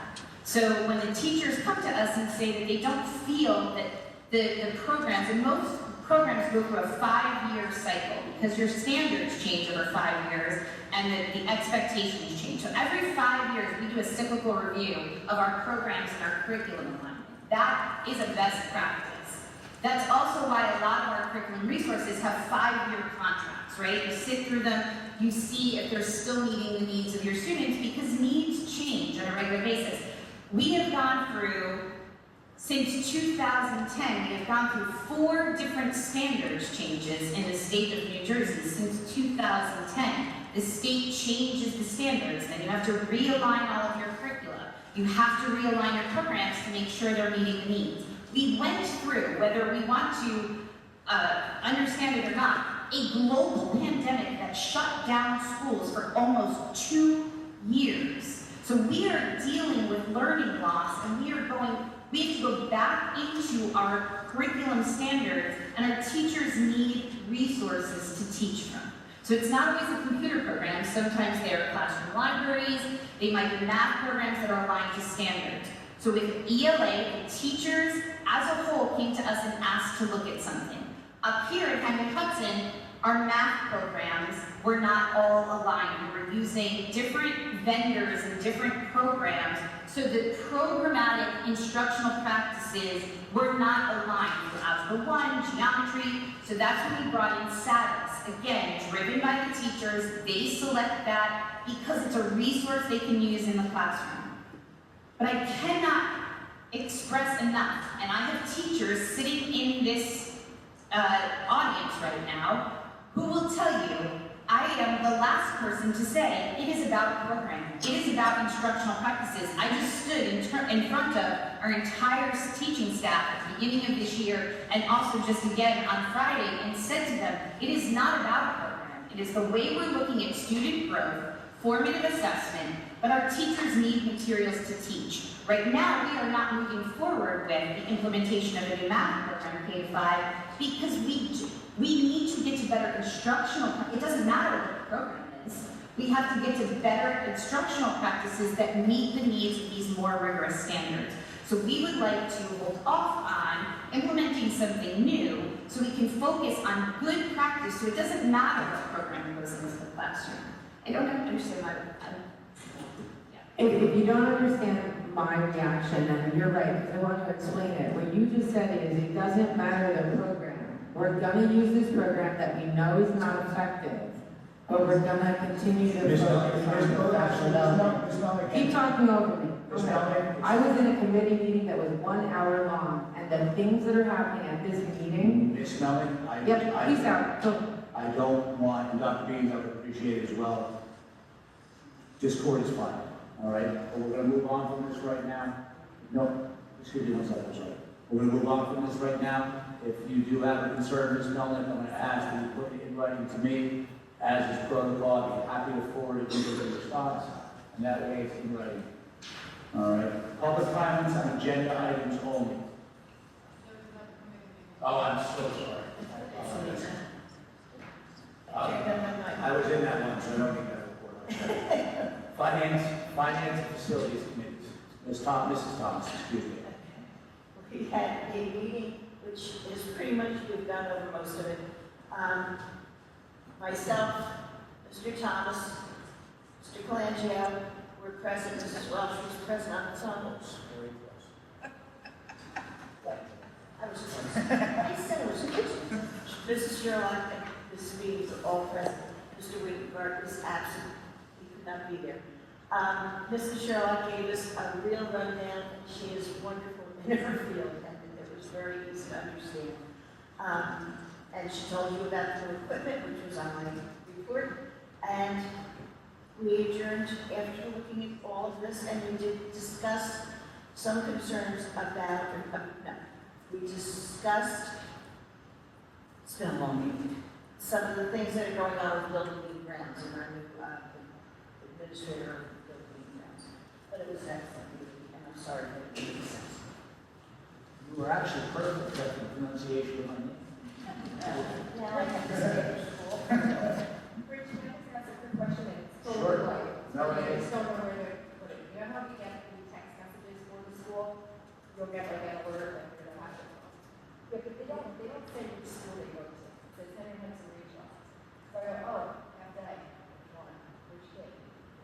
So when the teachers come to us and say that they don't feel that the programs, and most programs go through a 5-year cycle because your standards change over 5 years and the expectations change. So every 5 years we do a cyclical review of our programs and our curriculum alignment. That is a best practice. That's also why a lot of our curriculum resources have 5-year contracts, right? You sit through them, you see if they're still meeting the needs of your students because needs change on a regular basis. We have gone through, since 2010, we have gone through 4 different standards changes in the state of New Jersey since 2010. The state changes the standards, then you have to realign all of your curricula. You have to realign your programs to make sure they're meeting the needs. We went through, whether we want to understand it or not, a global pandemic that shut down schools for almost 2 years. So we are dealing with learning loss, and we have to go back into our curriculum standards, and our teachers need resources to teach from. So it's not always a computer program. Sometimes they are classroom libraries. They might be math programs that are aligned to standards. So with ELA, the teachers as a whole came to us and asked to look at something. Up here at Hudson, our math programs were not all aligned. We were using different vendors and different programs, so the programmatic instructional practices were not aligned for Algebra 1, geometry, so that's when we brought in SATIS. Again, driven by the teachers, they select that because it's a resource they can use in the classroom. But I cannot express enough, and I have teachers sitting in this audience right now who will tell you, I am the last person to say it is about programming. It is about instructional practices. I just stood in front of our entire teaching staff at the beginning of this year and also just again on Friday and said to them, it is not about a program. It is the way we're looking at student growth, formative assessment, but our teachers need materials to teach. Right now, we are not moving forward with the implementation of a new math program K-5 because we need to get to better instructional, it doesn't matter what the program is. We have to get to better instructional practices that meet the needs of these more rigorous standards. So we would like to hold off on implementing something new so we can focus on good practice so it doesn't matter what program goes into the classroom. I don't understand my, If you don't understand my reaction, and you're right, because I want to explain it. What you just said is, it doesn't matter the program. We're gonna use this program that we know is not effective, but we're gonna continue to focus on professional development. Keep talking over me. Okay. I was in a committee meeting that was 1 hour long, and the things that are happening at this meeting. Ms. Melly, Yep, peace out. I don't want, and Dr. Beans, I would appreciate it as well. Discord is fine, all right? But we're gonna move on from this right now. No, excuse me, one second, I'm sorry. We're gonna move on from this right now. If you do have a concern, Ms. Melnick, I'm gonna ask that you put it in writing to me, as is protocol. I'd be happy to forward it to you as a response, and that way it's in writing. All right. Public comments on agenda items only. Oh, I'm so sorry. I was in that one, so I don't need that report. Finance and Facilities Committees. Mrs. Thomas, excuse me. We had a meeting, which is pretty much, we've gone over most of it. Myself, Mr. Thomas, Mr. Colangio were present, Mrs. Welsh was present on the tunnels. I was close. I said it was close. Mrs. Sherlock and Mrs. Beans were all present. Mr. Wiggenberg was absent. He could not be there. Mrs. Sherlock gave us a real rundown. She is wonderful in her field, and it was very easy to understand. And she told you about the equipment, which was on my report. And we adjourned after looking at all of this, and we did discuss some concerns about, we discussed, it's been a long meeting, some of the things that are going on with building new grounds and our new administrator of building new grounds. But it was an excellent meeting, and I'm sorry that it didn't make sense. You were actually perfect at the pronunciation of my name. Now I have to stay for school. Rich, can I just ask a quick question? It's still Sure. like, No, I it is. just don't know where to put it. You know how we get the text messages for the school? You'll get like an alert, like you're gonna have to. Yeah, but they don't say which school they go to. It says Henry Hudson Regional. So I go, oh, half day, one, which day?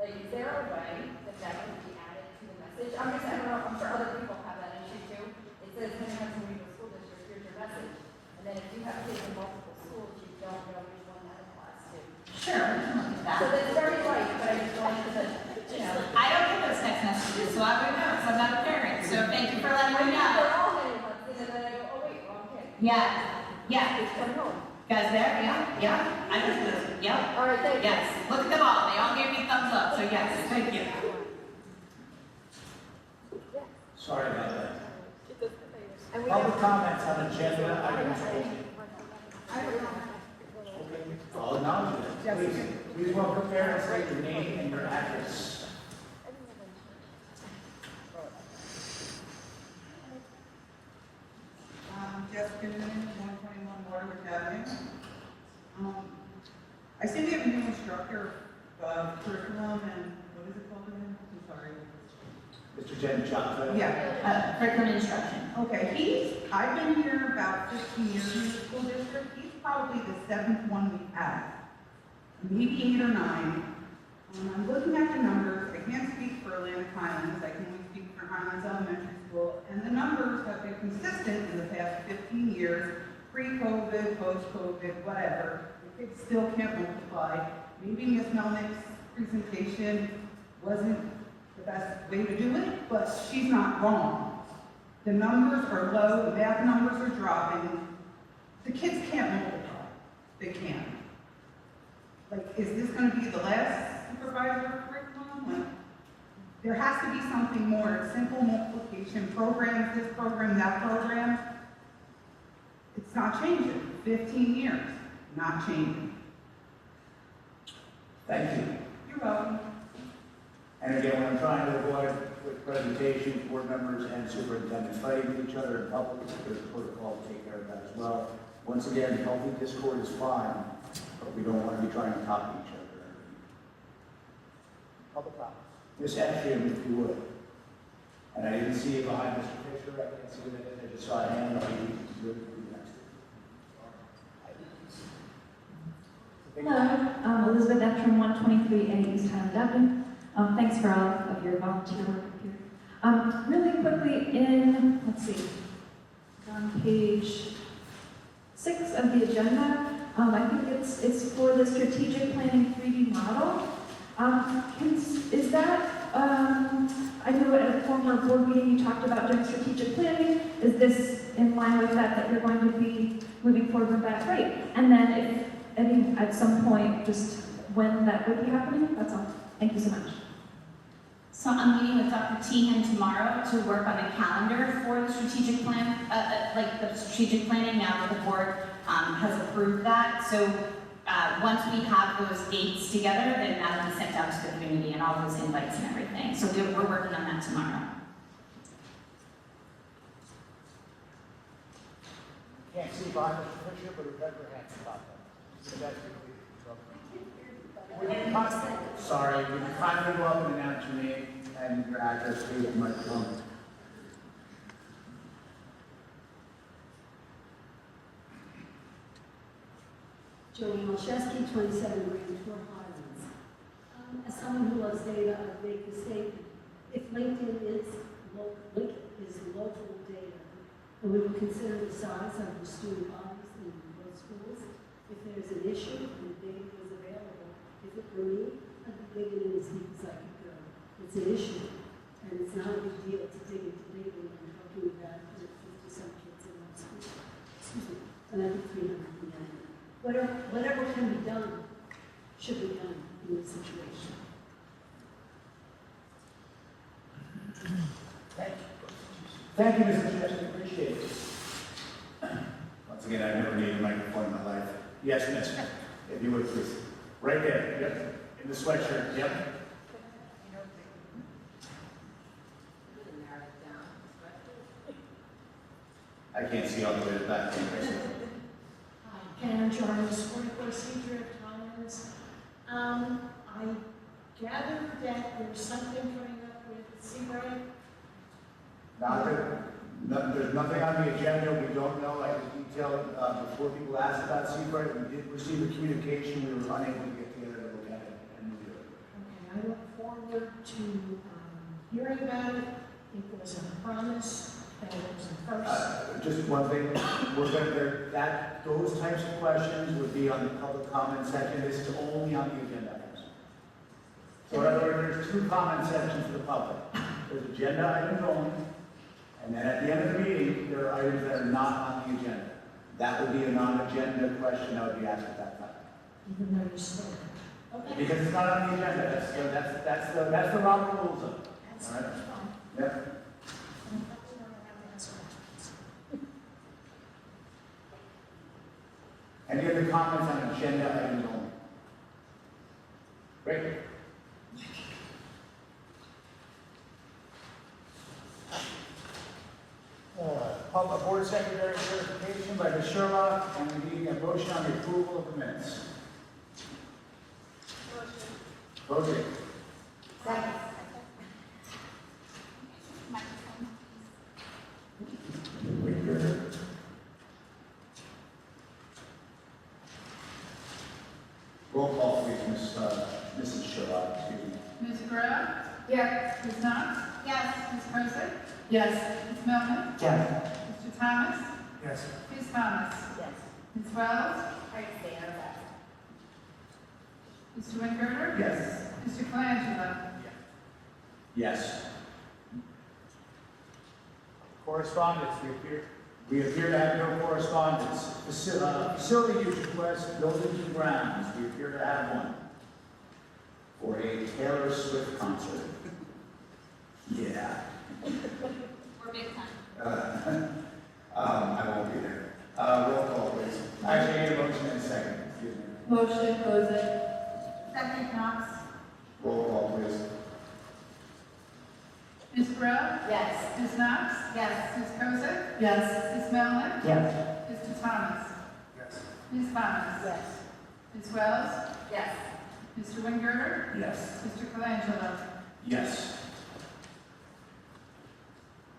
Like, is there a way that that can be added to the message? I don't know, I'm sure other people have that issue too. It says Henry Hudson Regional School District, here's your message. And then if you have kids in multiple schools, you don't know which one that applies to. Sure, we can look at that. So that's very light, but I just wanted to, you know. I don't get those text messages, so I would know, so I'm not a parent, so thank you for letting me know. They're all Henry Hudson, and then I go, oh wait, wrong kid. Yeah. It's coming home. Guys there? Yeah. I just do. Yeah. All right, thank you. Yes. Look at them all. They all gave me thumbs up. So yes, thank you. Sorry about that. And we Public have- comments on agenda items only. Okay. I'll acknowledge it. Please welcome parents, state your name and your address. Jessica Newman, 121 Waterwick Avenue. I see we have a new instructor of curriculum and, what is it called again? I'm sorry. Mr. Jen Chapa. Yeah. Curriculum instruction. Okay, I've been here about 15 years in the school district. He's probably the 7th one we've had, maybe 8 or 9. I'm looking at the numbers. I can't speak for Atlantic Highlands. I can only speak for Highlands Elementary School. And the numbers have been consistent in the past 15 years, pre-COVID, post-COVID, whatever. The kids still can't multiply. Maybe Ms. Melnick's presentation wasn't the best way to do it, but she's not wrong. The numbers are low, the math numbers are dropping. The kids can't multiply. They can't. Like, is this going to be the last supervisor curriculum? Like, there has to be something more. Simple multiplication programs, this program, that program. It's not changing. 15 years, not changing. Thank you. You're welcome. And again, what I'm trying to avoid with presentations, board members and superintendents fighting with each other in public, there's a protocol to take care of that as well. Once again, healthy discord is fine, but we don't want to be trying to copy each other. Public comments. Ms. Ekstrom, if you would. And I didn't see you behind Mr. Fisher. I can't see that. I just saw a hand. I need to do it next. Hello, Elizabeth Ekstrom, 123A East Highland Avenue. Thanks for all of your volunteer work here. Really quickly, let's see, on page 6 of the agenda, I think it's for the strategic planning 3D model. Is that, I know at a former board meeting you talked about doing strategic planning. Is this in line with that you're going to be moving forward with that? Great. And then if, I think at some point, just when that would be happening, that's all. Thank you so much. So I'm meeting with Dr. Teehan tomorrow to work on a calendar for the strategic plan, like the strategic planning, now that the board has approved that. So once we have those dates together, then that'll be sent out to the community and all those invites and everything. So we're working on that tomorrow. Can't see behind Mr. Fisher, but Rebecca has about that. So that's would you sorry, would you kindly go up and announce your name and your address, please, and microphone? Jody Olszewski, 27 Grand Tour Highlands. As someone who loves data, I make the statement. If LinkedIn is local data, and we will consider the size of the student bodies in both schools, if there's an issue and the data is available, if it were me, I'd be digging in as deep as I could go. It's an issue, and it's not a big deal to dig into data when I'm talking about 50-some kids in one school. Excuse me, and I think 390. Whatever can be done should be done in this situation. Thank you, Mr. Chesney. Appreciate it. Once again, I've never needed a microphone in my life. Yes, miss. If you would, please. Right there. Yep. In the sweatshirt. Yep. I can't see all the way to the back. Karen Jarvis, 44 Cedar Highlands. I gather that there's something coming up with Seabright. There's nothing on the agenda. We don't know. I just detailed before people asked about Seabright. We did receive a communication. We were unable to get together to look at it and review it. Okay, I look forward to hearing about it. I think there was a promise that it was a first. Just one thing, we're going to, those types of questions would be on the public comment section. This is only on the agenda items. So in other words, there's 2 comment sections for the public. There's agenda items only, and then at the end of the meeting, there are items that are not on the agenda. That would be a non-agenda question that would be asked at that time. Even though you're still. Okay. Because it's not on the agenda. That's the Robert rules of it. That's all right? fine. Yep. Any other comments on agenda items only? Great. Public Board Secretary certification by Ms. Sherlock, and we need a motion on the approval of the minutes. Motion. Second. Mrs. Sherlock, excuse me. Ms. Guerrero? Yes. Ms. Knox? Yes. Ms. Joseph? Yes. Ms. Melman? Yes. Mr. Thomas? Yes. Ms. Thomas? Yes. Ms. Wells? I stand on that. Mr. Wingberger? Yes. Mr. Colangelo? Yes. Correspondence, we appear to have no correspondence. Facility use request, buildings and grounds, we appear to have one for a Taylor Swift concert. Yeah. We're big time. I won't be there. Roll call, please. Actually, I need a motion and a second, excuse me. Motion, Jose. Second, Knox? Roll call, please. Ms. Guerrero? Yes. Ms. Knox? Yes. Ms. Joseph? Yes. Ms. Melman? Yes. Mr. Thomas? Yes. Ms. Thomas? Yes. Ms. Wells? Yes. Mr. Wingberger? Yes. Mr. Colangelo? Yes.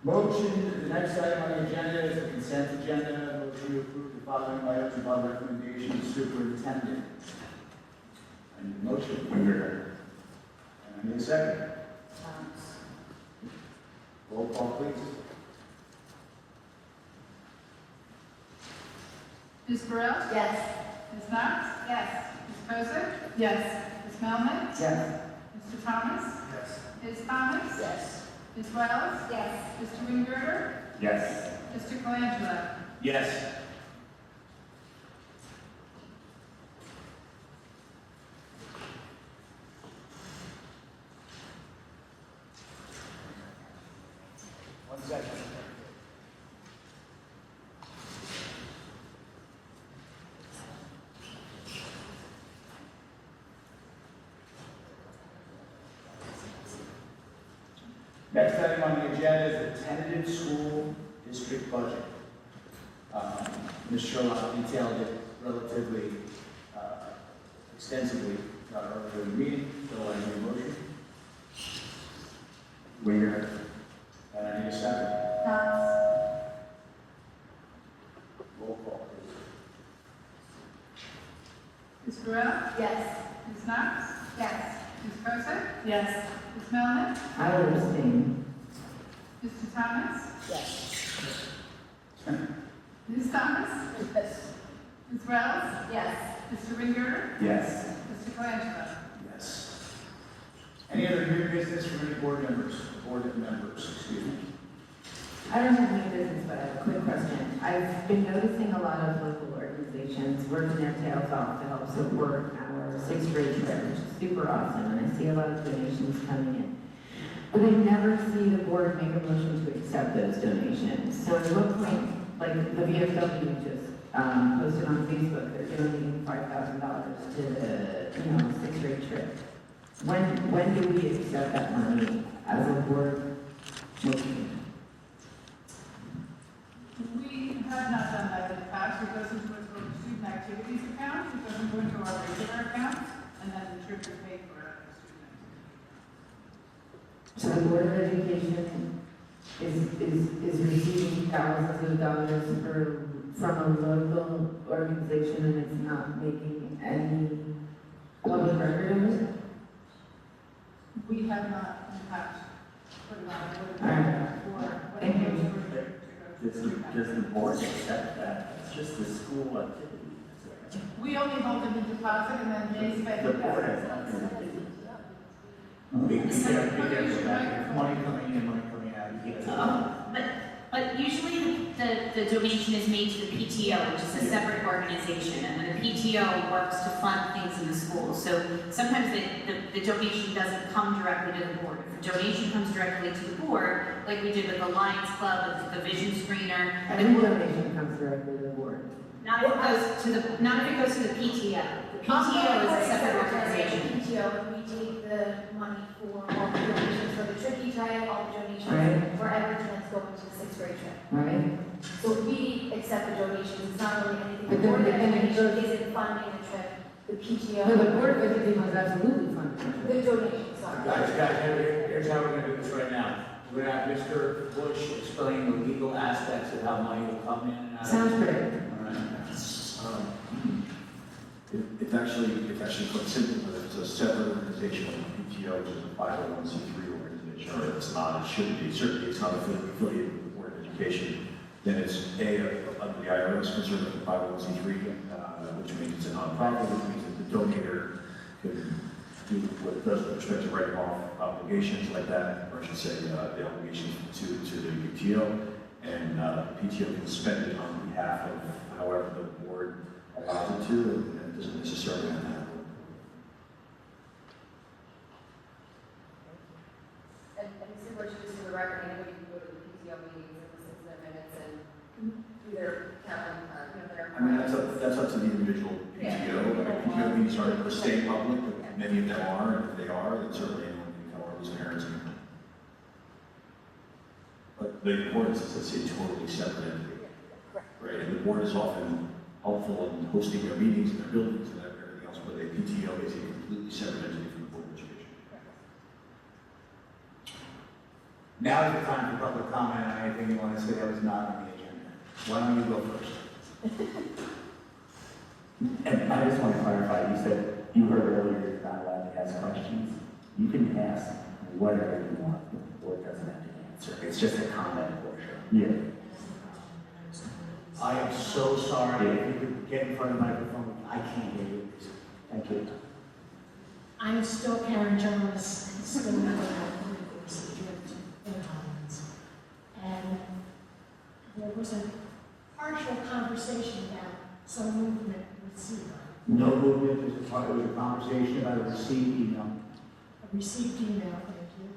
Motion, the next item on the agenda is the consent agenda. Motion to approve the following items upon recommendation of the superintendent. I need a motion. Wingberger. And I need a second. Roll call, please. Ms. Guerrero? Yes. Ms. Knox? Yes. Ms. Joseph? Yes. Ms. Melman? Yes. Mr. Thomas? Yes. Ms. Thomas? Yes. Ms. Wells? Yes. Mr. Wingberger? Yes. Mr. Colangelo? Yes. One second. Next item on the agenda is the tentative school district budget. Ms. Sherlock detailed it relatively extensively earlier in the meeting, so I need a motion. Wingberger. And I need a second. Knox? Roll call, please. Ms. Guerrero? Yes. Ms. Knox? Yes. Ms. Joseph? Yes. Ms. Melman? I will abstain. Mr. Thomas? Yes. Ms. Thomas? Yes. Ms. Wells? Yes. Mr. Wingberger? Yes. Mr. Colangelo? Yes. Any other new business from any board members, excuse me? I don't have any business, but I have a quick question. I've been noticing a lot of local organizations working their tails off to help support our sixth grade trip, which is super awesome, and I see a lot of donations coming in. But I never see the board make a motion to accept those donations. So at what point, like the VFW just posted on Facebook, they're donating $5,000 to the sixth grade trip. When do we accept that money as a board motion? We have not done that in the past. It goes into a student activities account, it doesn't go into our regular account, and then the trip is paid for out of the student activities. So the Board of Education is receiving thousands of dollars from a local organization and it's not making any public record of it? We have not in the past put it on the All right. for Thank you. to go to student Does the board accept that? It's just the school activity. We only hold them in deposit and then they spend The it board back. has nothing to do with that. Be careful, money coming in, money coming out. You can't- But usually the donation is made to the PTO, which is a separate organization, and then the PTO works to fund things in the school. So sometimes the donation doesn't come directly to the board. If the donation comes directly to the board, like we did with the Lions Club, with the Vision Screener, Every donation comes directly to the board. not if it goes to the PTO. The PTO is a separate organization. PTO, we take the money for all the donations for the trip each night, all the donations Right. for everything that's going to the sixth grade trip. Right? So we accept the donations, it's not really anything, But the then- board of but then it education goes- isn't funding the trip, the PTO. No, the Board of Education is absolutely funding. The donations, sorry. Guys, here's how we're gonna do this right now. We're gonna have Mr. Bush explain the legal aspects of how money will come in and out. Sounds great. All right. It's actually quite simple, but it's a separate organization from the PTO, which is a 501c3 organization, or it's not, it shouldn't be, certainly it's not affiliated with the Board of Education. Then it's under the IRS considered a 501c3, which means it's a nonprofit, which means that the donator can do what it does with respect to writing off obligations like that, or I should say, the obligations to the PTO, and the PTO can spend it on behalf of however the board allows it to, and it doesn't necessarily have to happen. And similar to just for the record, anybody can go to the PTO meetings and listen to their minutes and do their counting, their. I mean, that's up to the individual PTO. PTO meetings are for state public, but many of them are, and if they are, then certainly anyone can come, or at least parents can come. But the importance is it's a totally separate entity, right? And the board is often helpful in hosting their meetings in their buildings and everything else, but a PTO is a completely separate entity from the Board of Education. Now is the time for public comment on anything you want to say that was not on the agenda. Why don't you go first? And I just want to clarify, you said you heard earlier you're not allowed to ask questions. You can ask whatever you want, but the board doesn't have to answer. It's just a comment portion. Yeah. I am so sorry. If you could get in front of the microphone, I can't hear you. Thank you. I'm still Karen Jones, still living at 34 Drift in Highlands. And there was a partial conversation about some movement with SEBA. No movement, it was a conversation about a received email. A received email, thank you.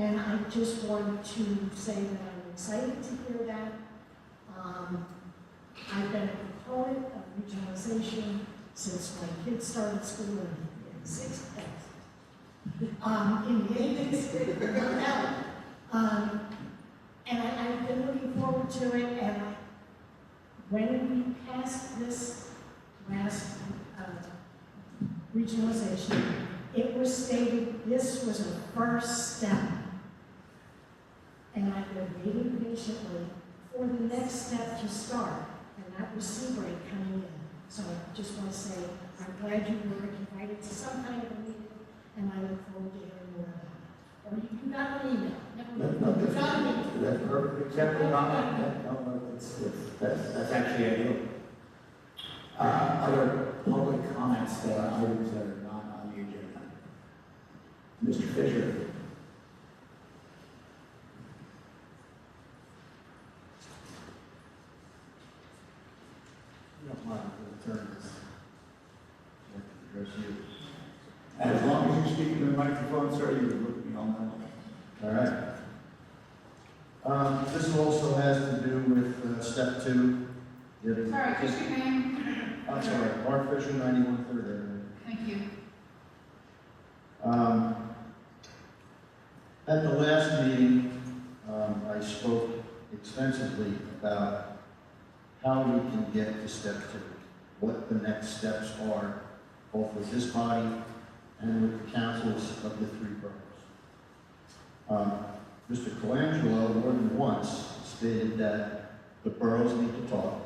And I just wanted to say that I'm excited to hear that. I've been a proponent of regionalization since my kids started school in sixth grade. In the 80s, and I've been looking forward to it, and when we passed this last regionalization, it was stated this was a first step. And I've been waiting patiently for the next step to start, and that was Seabright coming in. So I just want to say, I'm glad you were invited to some kind of a meeting, and I look forward to hearing more about it. Or you got an email. You got an email. That's perfectly acceptable comment. That's actually ideal. Other public comments that are items that are not on the agenda. Mr. Fisher. As long as you speak in the microphone, sir, you can look me on that. All right. This also has to do with step 2. Sorry, just your name. I'm sorry, Mark Fisher, 91 Third Avenue. Thank you. At the last meeting, I spoke extensively about how we can get to step 2, what the next steps are, both with this body and with the councils of the 3 boroughs. Mr. Colangelo more than once stated that the boroughs need to talk.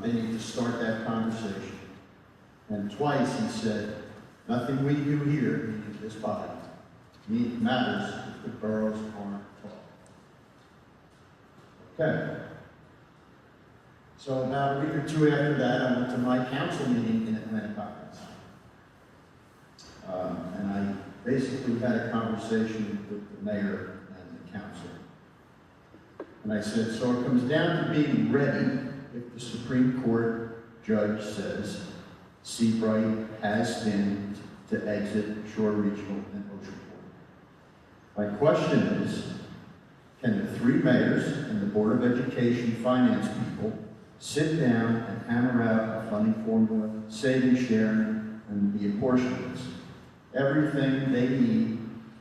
They need to start that conversation. And twice he said, nothing we do here, meaning this body, matters if the boroughs aren't talking. Okay. So about a week or 2 after that, I went to my council meeting in Atlanta. And I basically had a conversation with the mayor and the council. And I said, so it comes down to being ready if the Supreme Court judge says Seabright has been to exit Shore Regional and Oceanport. My question is, can the 3 mayors and the Board of Education finance people sit down and hammer out a funding formula, saving, sharing, and the apportionments? Everything they need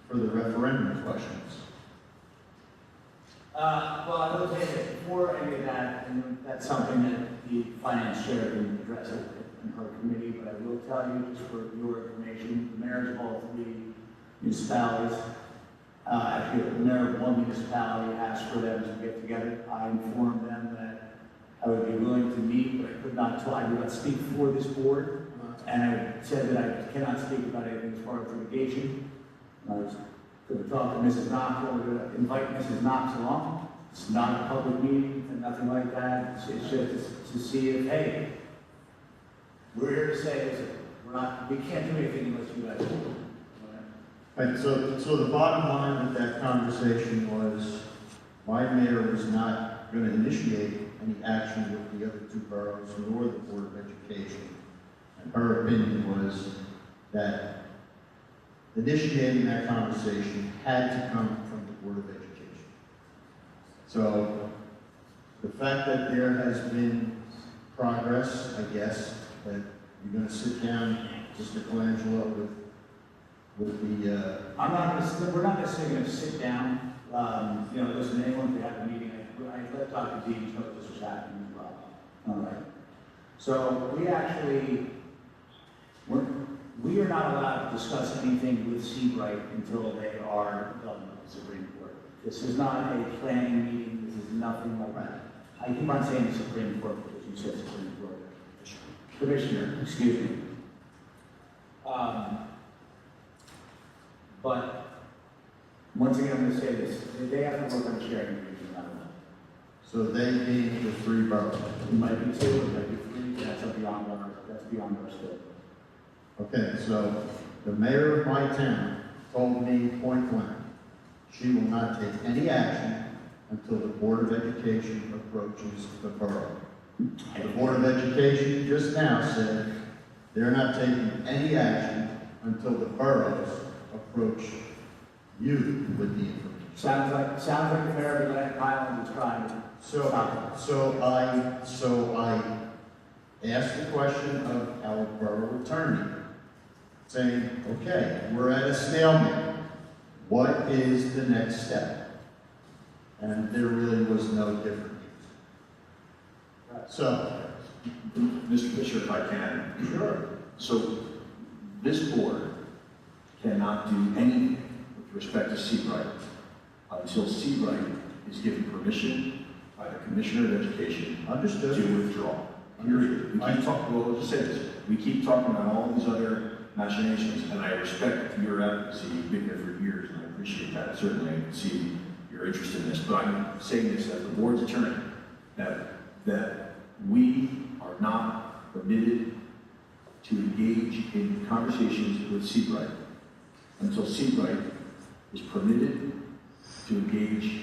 for the referendum questions. Well, I will say that before any of that, and that's something that the finance chair can address in her committee, but I will tell you, just for your information, the mayors of all 3 municipalities, actually the mayor of one municipality asked for them to get together. I informed them that I would be willing to meet, but I could not talk, I would not speak for this board. And I said that I cannot speak about anything as far as litigation. I was going to talk to Mrs. Knox, or going to invite Mrs. Knox along. It's not a public meeting and nothing like that. It's just to see if, hey, we're here to say, listen, we can't do anything unless you guys do it. Right, so the bottom line of that conversation was, my mayor was not going to initiate any action with the other two boroughs, nor the Board of Education. And her opinion was that initiating that conversation had to come from the Board of Education. So the fact that there has been progress, I guess, that you're going to sit down, Mr. Colangelo, with the... I'm not going to, we're not necessarily going to sit down. You know, listen, anyone could have a meeting. I let Dr. Deans know this was happening as well. All right. So we actually, we are not allowed to discuss anything with Seabright until they are done with the Supreme Court. This is not a planning meeting. This is nothing like that. I keep on saying the Supreme Court because you said Supreme Court. Commissioner, excuse me. But once again, I'm going to say this: they have to work on sharing the region. I don't know. So they being the three boroughs. It might be two, it might be three. That's beyond our scope. Okay, so the mayor of my town told me point blank, she will not take any action until the Board of Education approaches the borough. The Board of Education just now said they're not taking any action until the boroughs approach you with the information. Sounds like the mayor of Atlantic Island is trying to. So I asked the question of our borough attorney, saying, okay, we're at a stalemate. What is the next step? And there really was no difference. So, Mr. Fisher, if I can. Sure. So, this board cannot do anything with respect to Seabright until Seabright is given permission by the Commissioner of Education Understood. to withdraw. Period. We keep talking, well, let's just say this. We keep talking about all these other machinations, and I respect your advocacy. You've been here for years, and I appreciate that. Certainly, I can see your interest in this. But I'm saying this as the board's attorney, that we are not permitted to engage in conversations with Seabright until Seabright is permitted to engage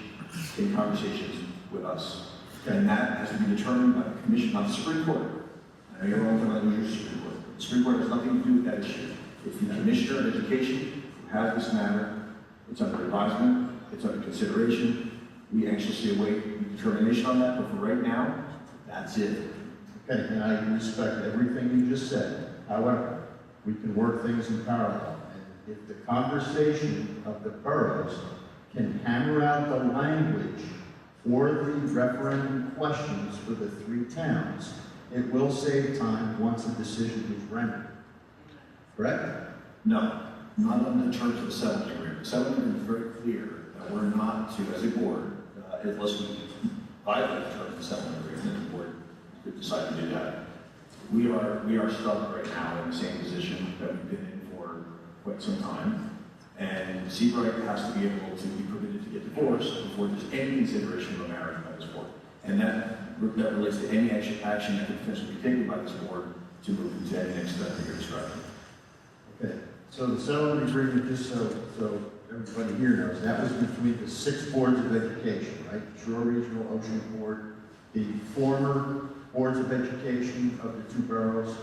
in conversations with us. And that has to be determined by the Commission, not the Supreme Court. I know you're all talking about the Supreme Court. The Supreme Court has nothing to do with that issue. It's the Commissioner of Education who has this matter. It's under advisement. It's under consideration. We anxiously await determination on that, but for right now, that's it. okay, and I respect everything you just said. However, we can work things in parallel. And if the conversation of the boroughs can hammer out the language for the referendum questions for the three towns, it will save time once a decision is rendered. Correct? No, not on the terms of the settlement agreement. The settlement agreement is very clear that we're not to, as a board, unless we violate the terms of the settlement agreement, the board could decide to do that. We are stuck right now in the same position that we've been in for quite some time. And Seabright has to be able to be permitted to get divorced before there's any consideration of a marriage by this board. And that relates to any action that could potentially be taken by this board to move into any next step that you're describing. Okay, so the settlement agreement, just so everybody here knows, that was between the 6 boards of education, right? Shore Regional, Ocean Board, the former boards of education of the 2 boroughs,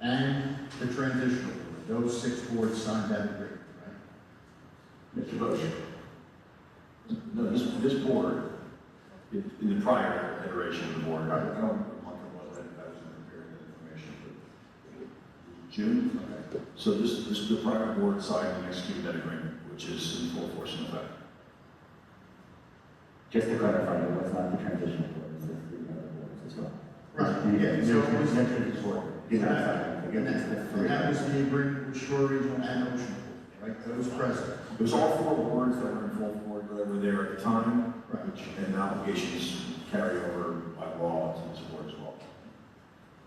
and the transitional board. Those 6 boards signed that agreement, right? Mr. Bush? No, this board, in the prior iteration of the board, I don't remember what month it was, I was preparing that information, but June? Okay. So the prior board signed and executed that agreement, which is in full force in effect. Just to clarify, it was not the transitional board, it was the 3 other boards as well. Right, yeah. So it was and that was the agreement with Shore Regional and Ocean Board, right? Those present. It was all 4 boards that were in full board, that were there at the time, which, and obligations carry over by law to this board as well.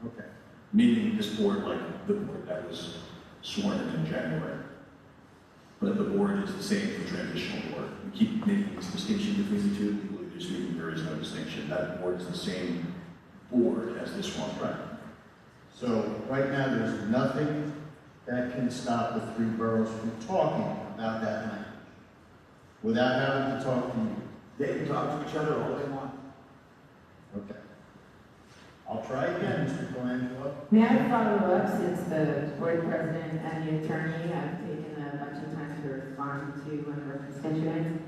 Okay. Meaning this board, like the board that was sworn in January. But the board is the same for transitional board. We keep making this distinction between the two. Legally, there is no distinction. That board is the same board as this one. Right. So right now, there's nothing that can stop the three boroughs from talking about that language without having to talk to you. They can talk to each other all they want. Okay. I'll try again, Mr. Colangelo. May I follow up, since the board president and the attorney have taken a bunch of time to respond to one of our constituents?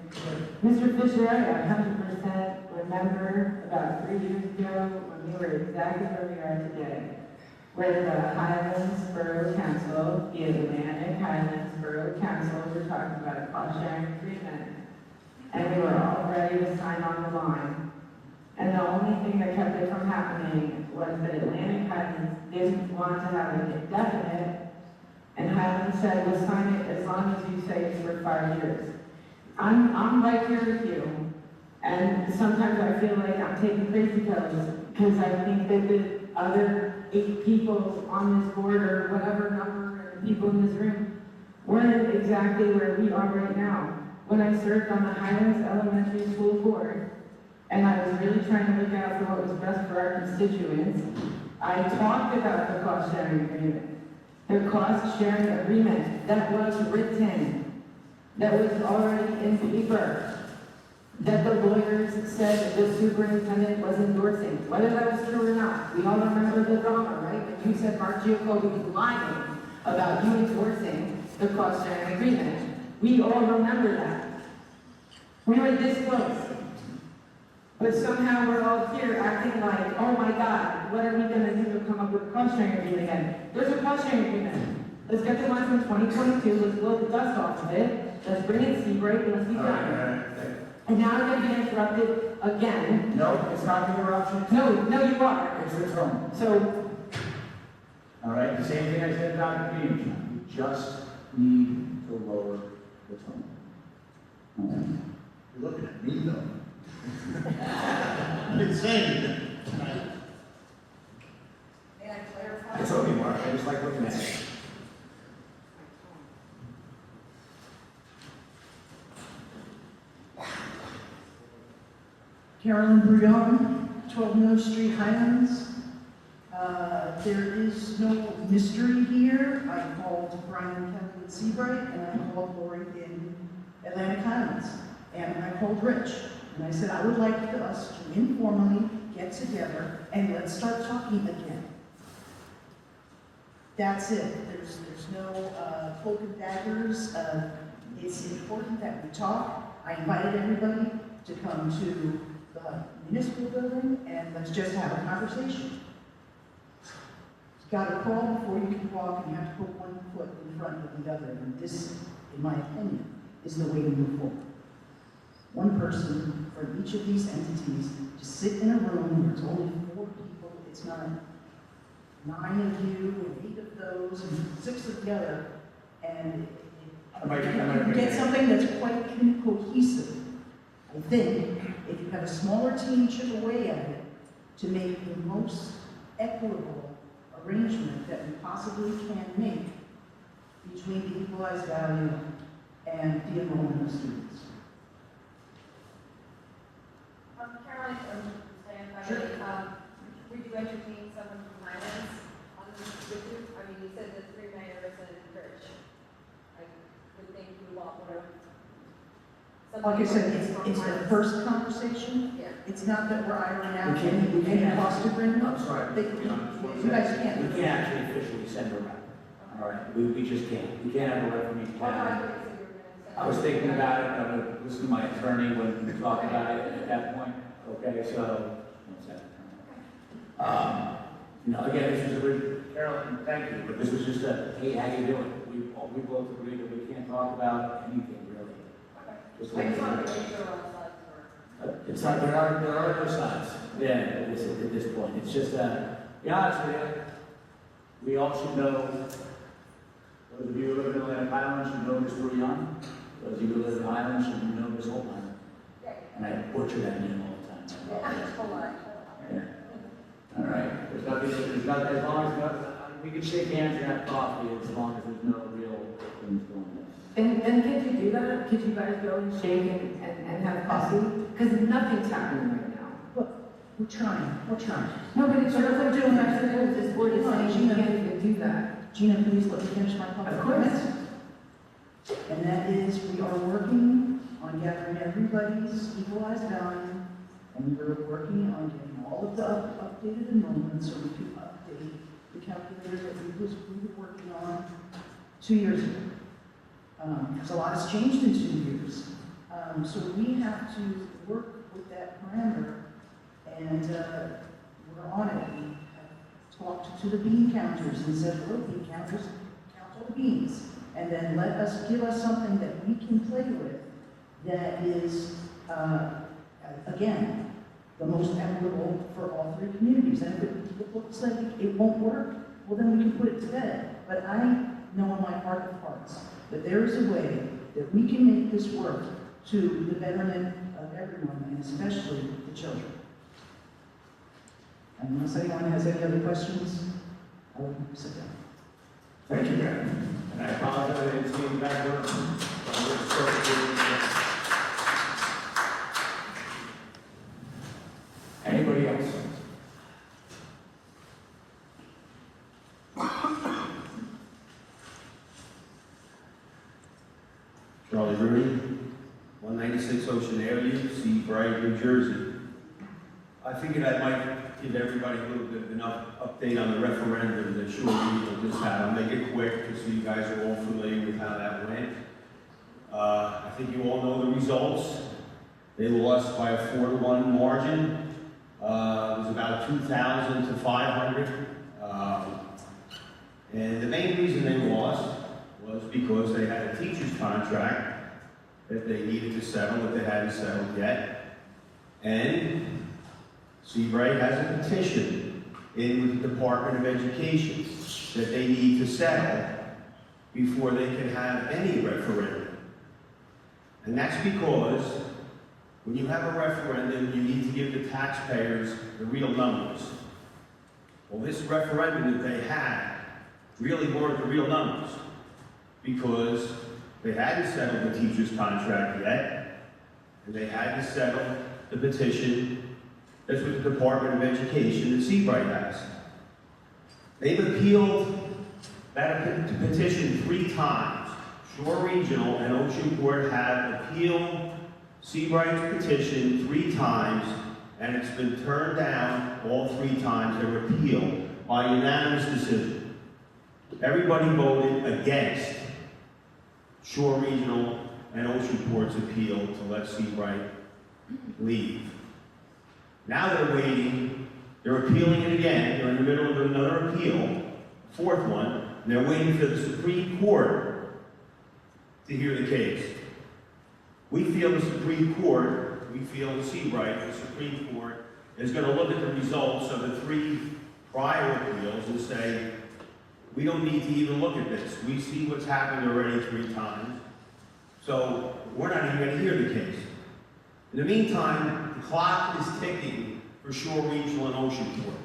Mr. Fisher, I 100% remember about 3 years ago when we were exactly where we are today, where the Highlands Borough Council, the Atlantic Highlands Borough Council, were talking about a cost-sharing agreement, and we were all ready to sign on the line. And the only thing that kept it from happening was that Atlantic Highlands didn't want to have it indefinite, and Highlands said, we'll sign it as long as you say it's for 5 years. I'm right here with you, and sometimes I feel like I'm taking crazy pills, because I think that the other 8 people on this board, or whatever number of people in this room, weren't exactly where we are right now. When I served on the Highlands Elementary School Board, and I was really trying to look out for what was best for our constituents, I talked about the cost-sharing agreement. The cost-sharing agreement that was written, that was already in paper, that the lawyers said the superintendent was endorsing. Whether that was true or not, we all remember the drama, right? When you said Mark Giacobi was lying about you endorsing the cost-sharing agreement. We all remember that. We were this close. But somehow we're all here acting like, oh my God, what are we going to do to come up with a cost-sharing agreement again? There's a cost-sharing agreement. Let's get the one from 2022, let's blow the dust off of it, let's bring in Seabright, and let's be done. And now I'm going to be interrupted again. No, it's not an interruption. No, you are. It's the tone. So, All right, the same thing I said about the meeting. You just need to lower the tone. Okay. You're looking at me, though. I didn't say anything. May I clarify? It's okay, Mark, I just like looking at it. Carolyn Bruyon, 12 Mill Street, Highlands. There is no mystery here. I called Brian Kelly in Seabright, and I called Lori in Atlantic Highlands, and I called Rich. And I said, I would like for us to informally get together and let's start talking again. That's it. There's no cloak and daggers. It's important that we talk. I invited everybody to come to the municipal building and let's just have a conversation. You've got to crawl before you can walk, and you have to put one foot in front of the other. And this, in my opinion, is the way to move forward. One person from each of these entities to sit in a room where it's only 4 people, it's not 9 of you and 8 of those and 6 of the other, and you get something that's quite cohesive. I think if you have a smaller team chip away at it to make the most equitable arrangement that we possibly can make between the equalized value and the enrollment of students. Caroline, Sure. would you entertain someone from Highlands on this with you? I mean, you said the 3 mayors and Rich. I would think you want more. Like I said, it's the first conversation. Yeah. It's not that we're ironing out We can't any cost agreement. I'm sorry. You guys can't. We can't actually officially send a rep. All right, we just can't. We can't have a rep from each town. I was thinking about it, I would listen to my attorney when we talk about it at that point. Okay, so, one second. Again, this was Carolyn, thank you, but this was just a, hey, how you doing? We both agree that we can't talk about anything really. Just I like- just want to make sure all the sides work. It's not, there are no signs, at this point. It's just, to be honest with you, we all should know, those of you who live in Atlantic Highlands should know Ms. Bruyon. Those of you who live in Highlands should know Ms. Holtmeyer. And I butcher that name all the time. Hold on. Yeah. All right, there's nothing, as long as, we can shake hands and have coffee as long as there's no real things going on. And could you do that? Could you guys go and shake and have coffee? Because nothing's happening right now. We're trying. No, but it's what I'm doing. I suppose this board is saying you can't even do that. Gina, please let me finish my public Of course. comments. And that is, we are working on gathering everybody's equalized value, and we're working on getting all of the updated enrollment so we can update the calculator that we were working on 2 years ago. Because a lot has changed in 2 years. So we have to work with that parameter, and we're on it. We have talked to the bean counters and said, look, bean counters, count all the beans, and then give us something that we can play with that is, again, the most equitable for all three communities. And if it looks like it won't work, well, then we can put it to bed. But I know in my heart of hearts that there is a way that we can make this work to the betterment of everyone, and especially the children. And unless anyone has any other questions, I will sit down. Thank you, Karen. And I apologize, I didn't see you back there. Anybody else? Charlie Rooney, 196 Ocean Avenue, Seabright, New Jersey. I figured I might give everybody a little bit of an update on the referendum that Shore Regional just had. I'll make it quick, just so you guys are all familiar with how that went. I think you all know the results. They lost by a 4-to-1 margin. It was about 2,000 to 500. And the main reason they lost was because they had a teacher's contract that they needed to settle that they hadn't settled yet. And Seabright has a petition in with the Department of Education that they need to settle before they can have any referendum. And that's because when you have a referendum, you need to give the taxpayers the real numbers. Well, this referendum that they had really weren't the real numbers, because they hadn't settled the teacher's contract yet, and they had to settle the petition that's with the Department of Education that Seabright has. They've appealed that petition 3 times. Shore Regional and Oceanport have appealed Seabright's petition 3 times, and it's been turned down all 3 times. They were appealed by unanimous decision. Everybody voted against Shore Regional and Oceanport's appeal to let Seabright leave. Now they're waiting, they're appealing it again, they're in the middle of another appeal, 4th one, and they're waiting for the Supreme Court to hear the case. We feel the Supreme Court, we feel Seabright, the Supreme Court, is going to look at the results of the 3 prior appeals and say, we don't need to even look at this. We see what's happened already 3 times. So we're not even going to hear the case. In the meantime, the clock is ticking for Shore Regional and Oceanport.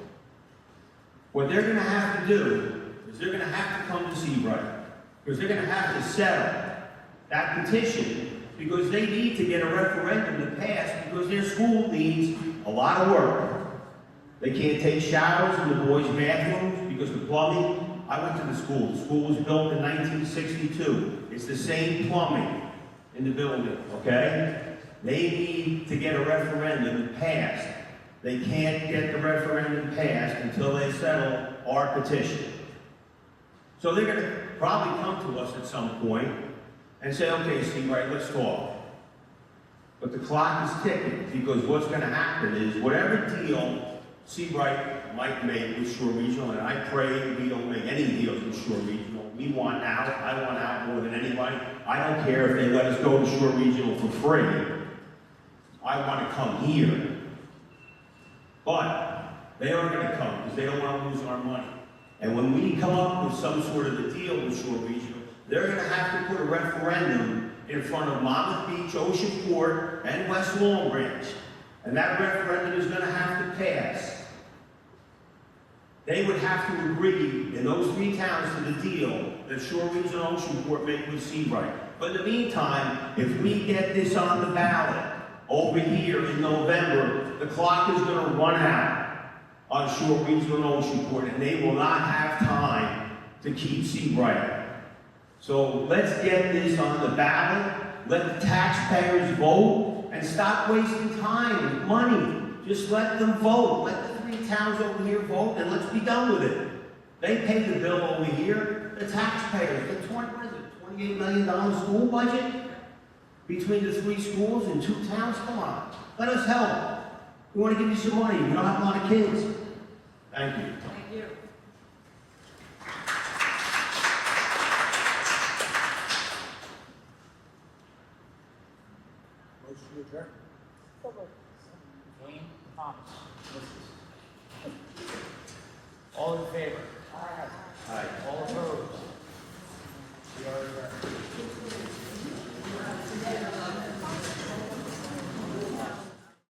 What they're going to have to do is they're going to have to come to Seabright, because they're going to have to settle that petition, because they need to get a referendum to pass, because their school needs a lot of work. They can't take showers in the boys' bathrooms because the plumbing. I went to the school. The school was built in 1962. It's the same plumbing in the building, okay? They need to get a referendum passed. They can't get the referendum passed until they settle our petition. So they're going to probably come to us at some point and say, okay, Seabright, let's talk. But the clock is ticking, because what's going to happen is whatever deal Seabright might make with Shore Regional, and I pray we don't make any deals with Shore Regional. We want out. I want out more than anybody. I don't care if they let us go to Shore Regional for free. I want to come here. But they are going to come because they don't want to lose our money. And when we come up with some sort of a deal with Shore Regional, they're going to have to put a referendum in front of Monmouth Beach, Oceanport, and West Long Branch. And that referendum is gonna have to pass. They would have to agree in those 3 towns to the deal that Shore Region and Oceanport make with Seabright. But in the meantime, if we get this on the ballot over here in November, the clock is gonna run out on Shore Region and Oceanport, and they will not have time to keep Seabright. So let's get this on the ballot, let the taxpayers vote, and stop wasting time and money. Just let them vote. Let the 3 towns over here vote, and let's be done with it. They pay the bill over here, the taxpayers, the $28 million school budget between the 3 schools in 2 towns. Come on, let us help. We want to give you some money. We don't have a lot of kids. Thank you. Thank you. Motion to adjourn. Jane Thomas. All in favor?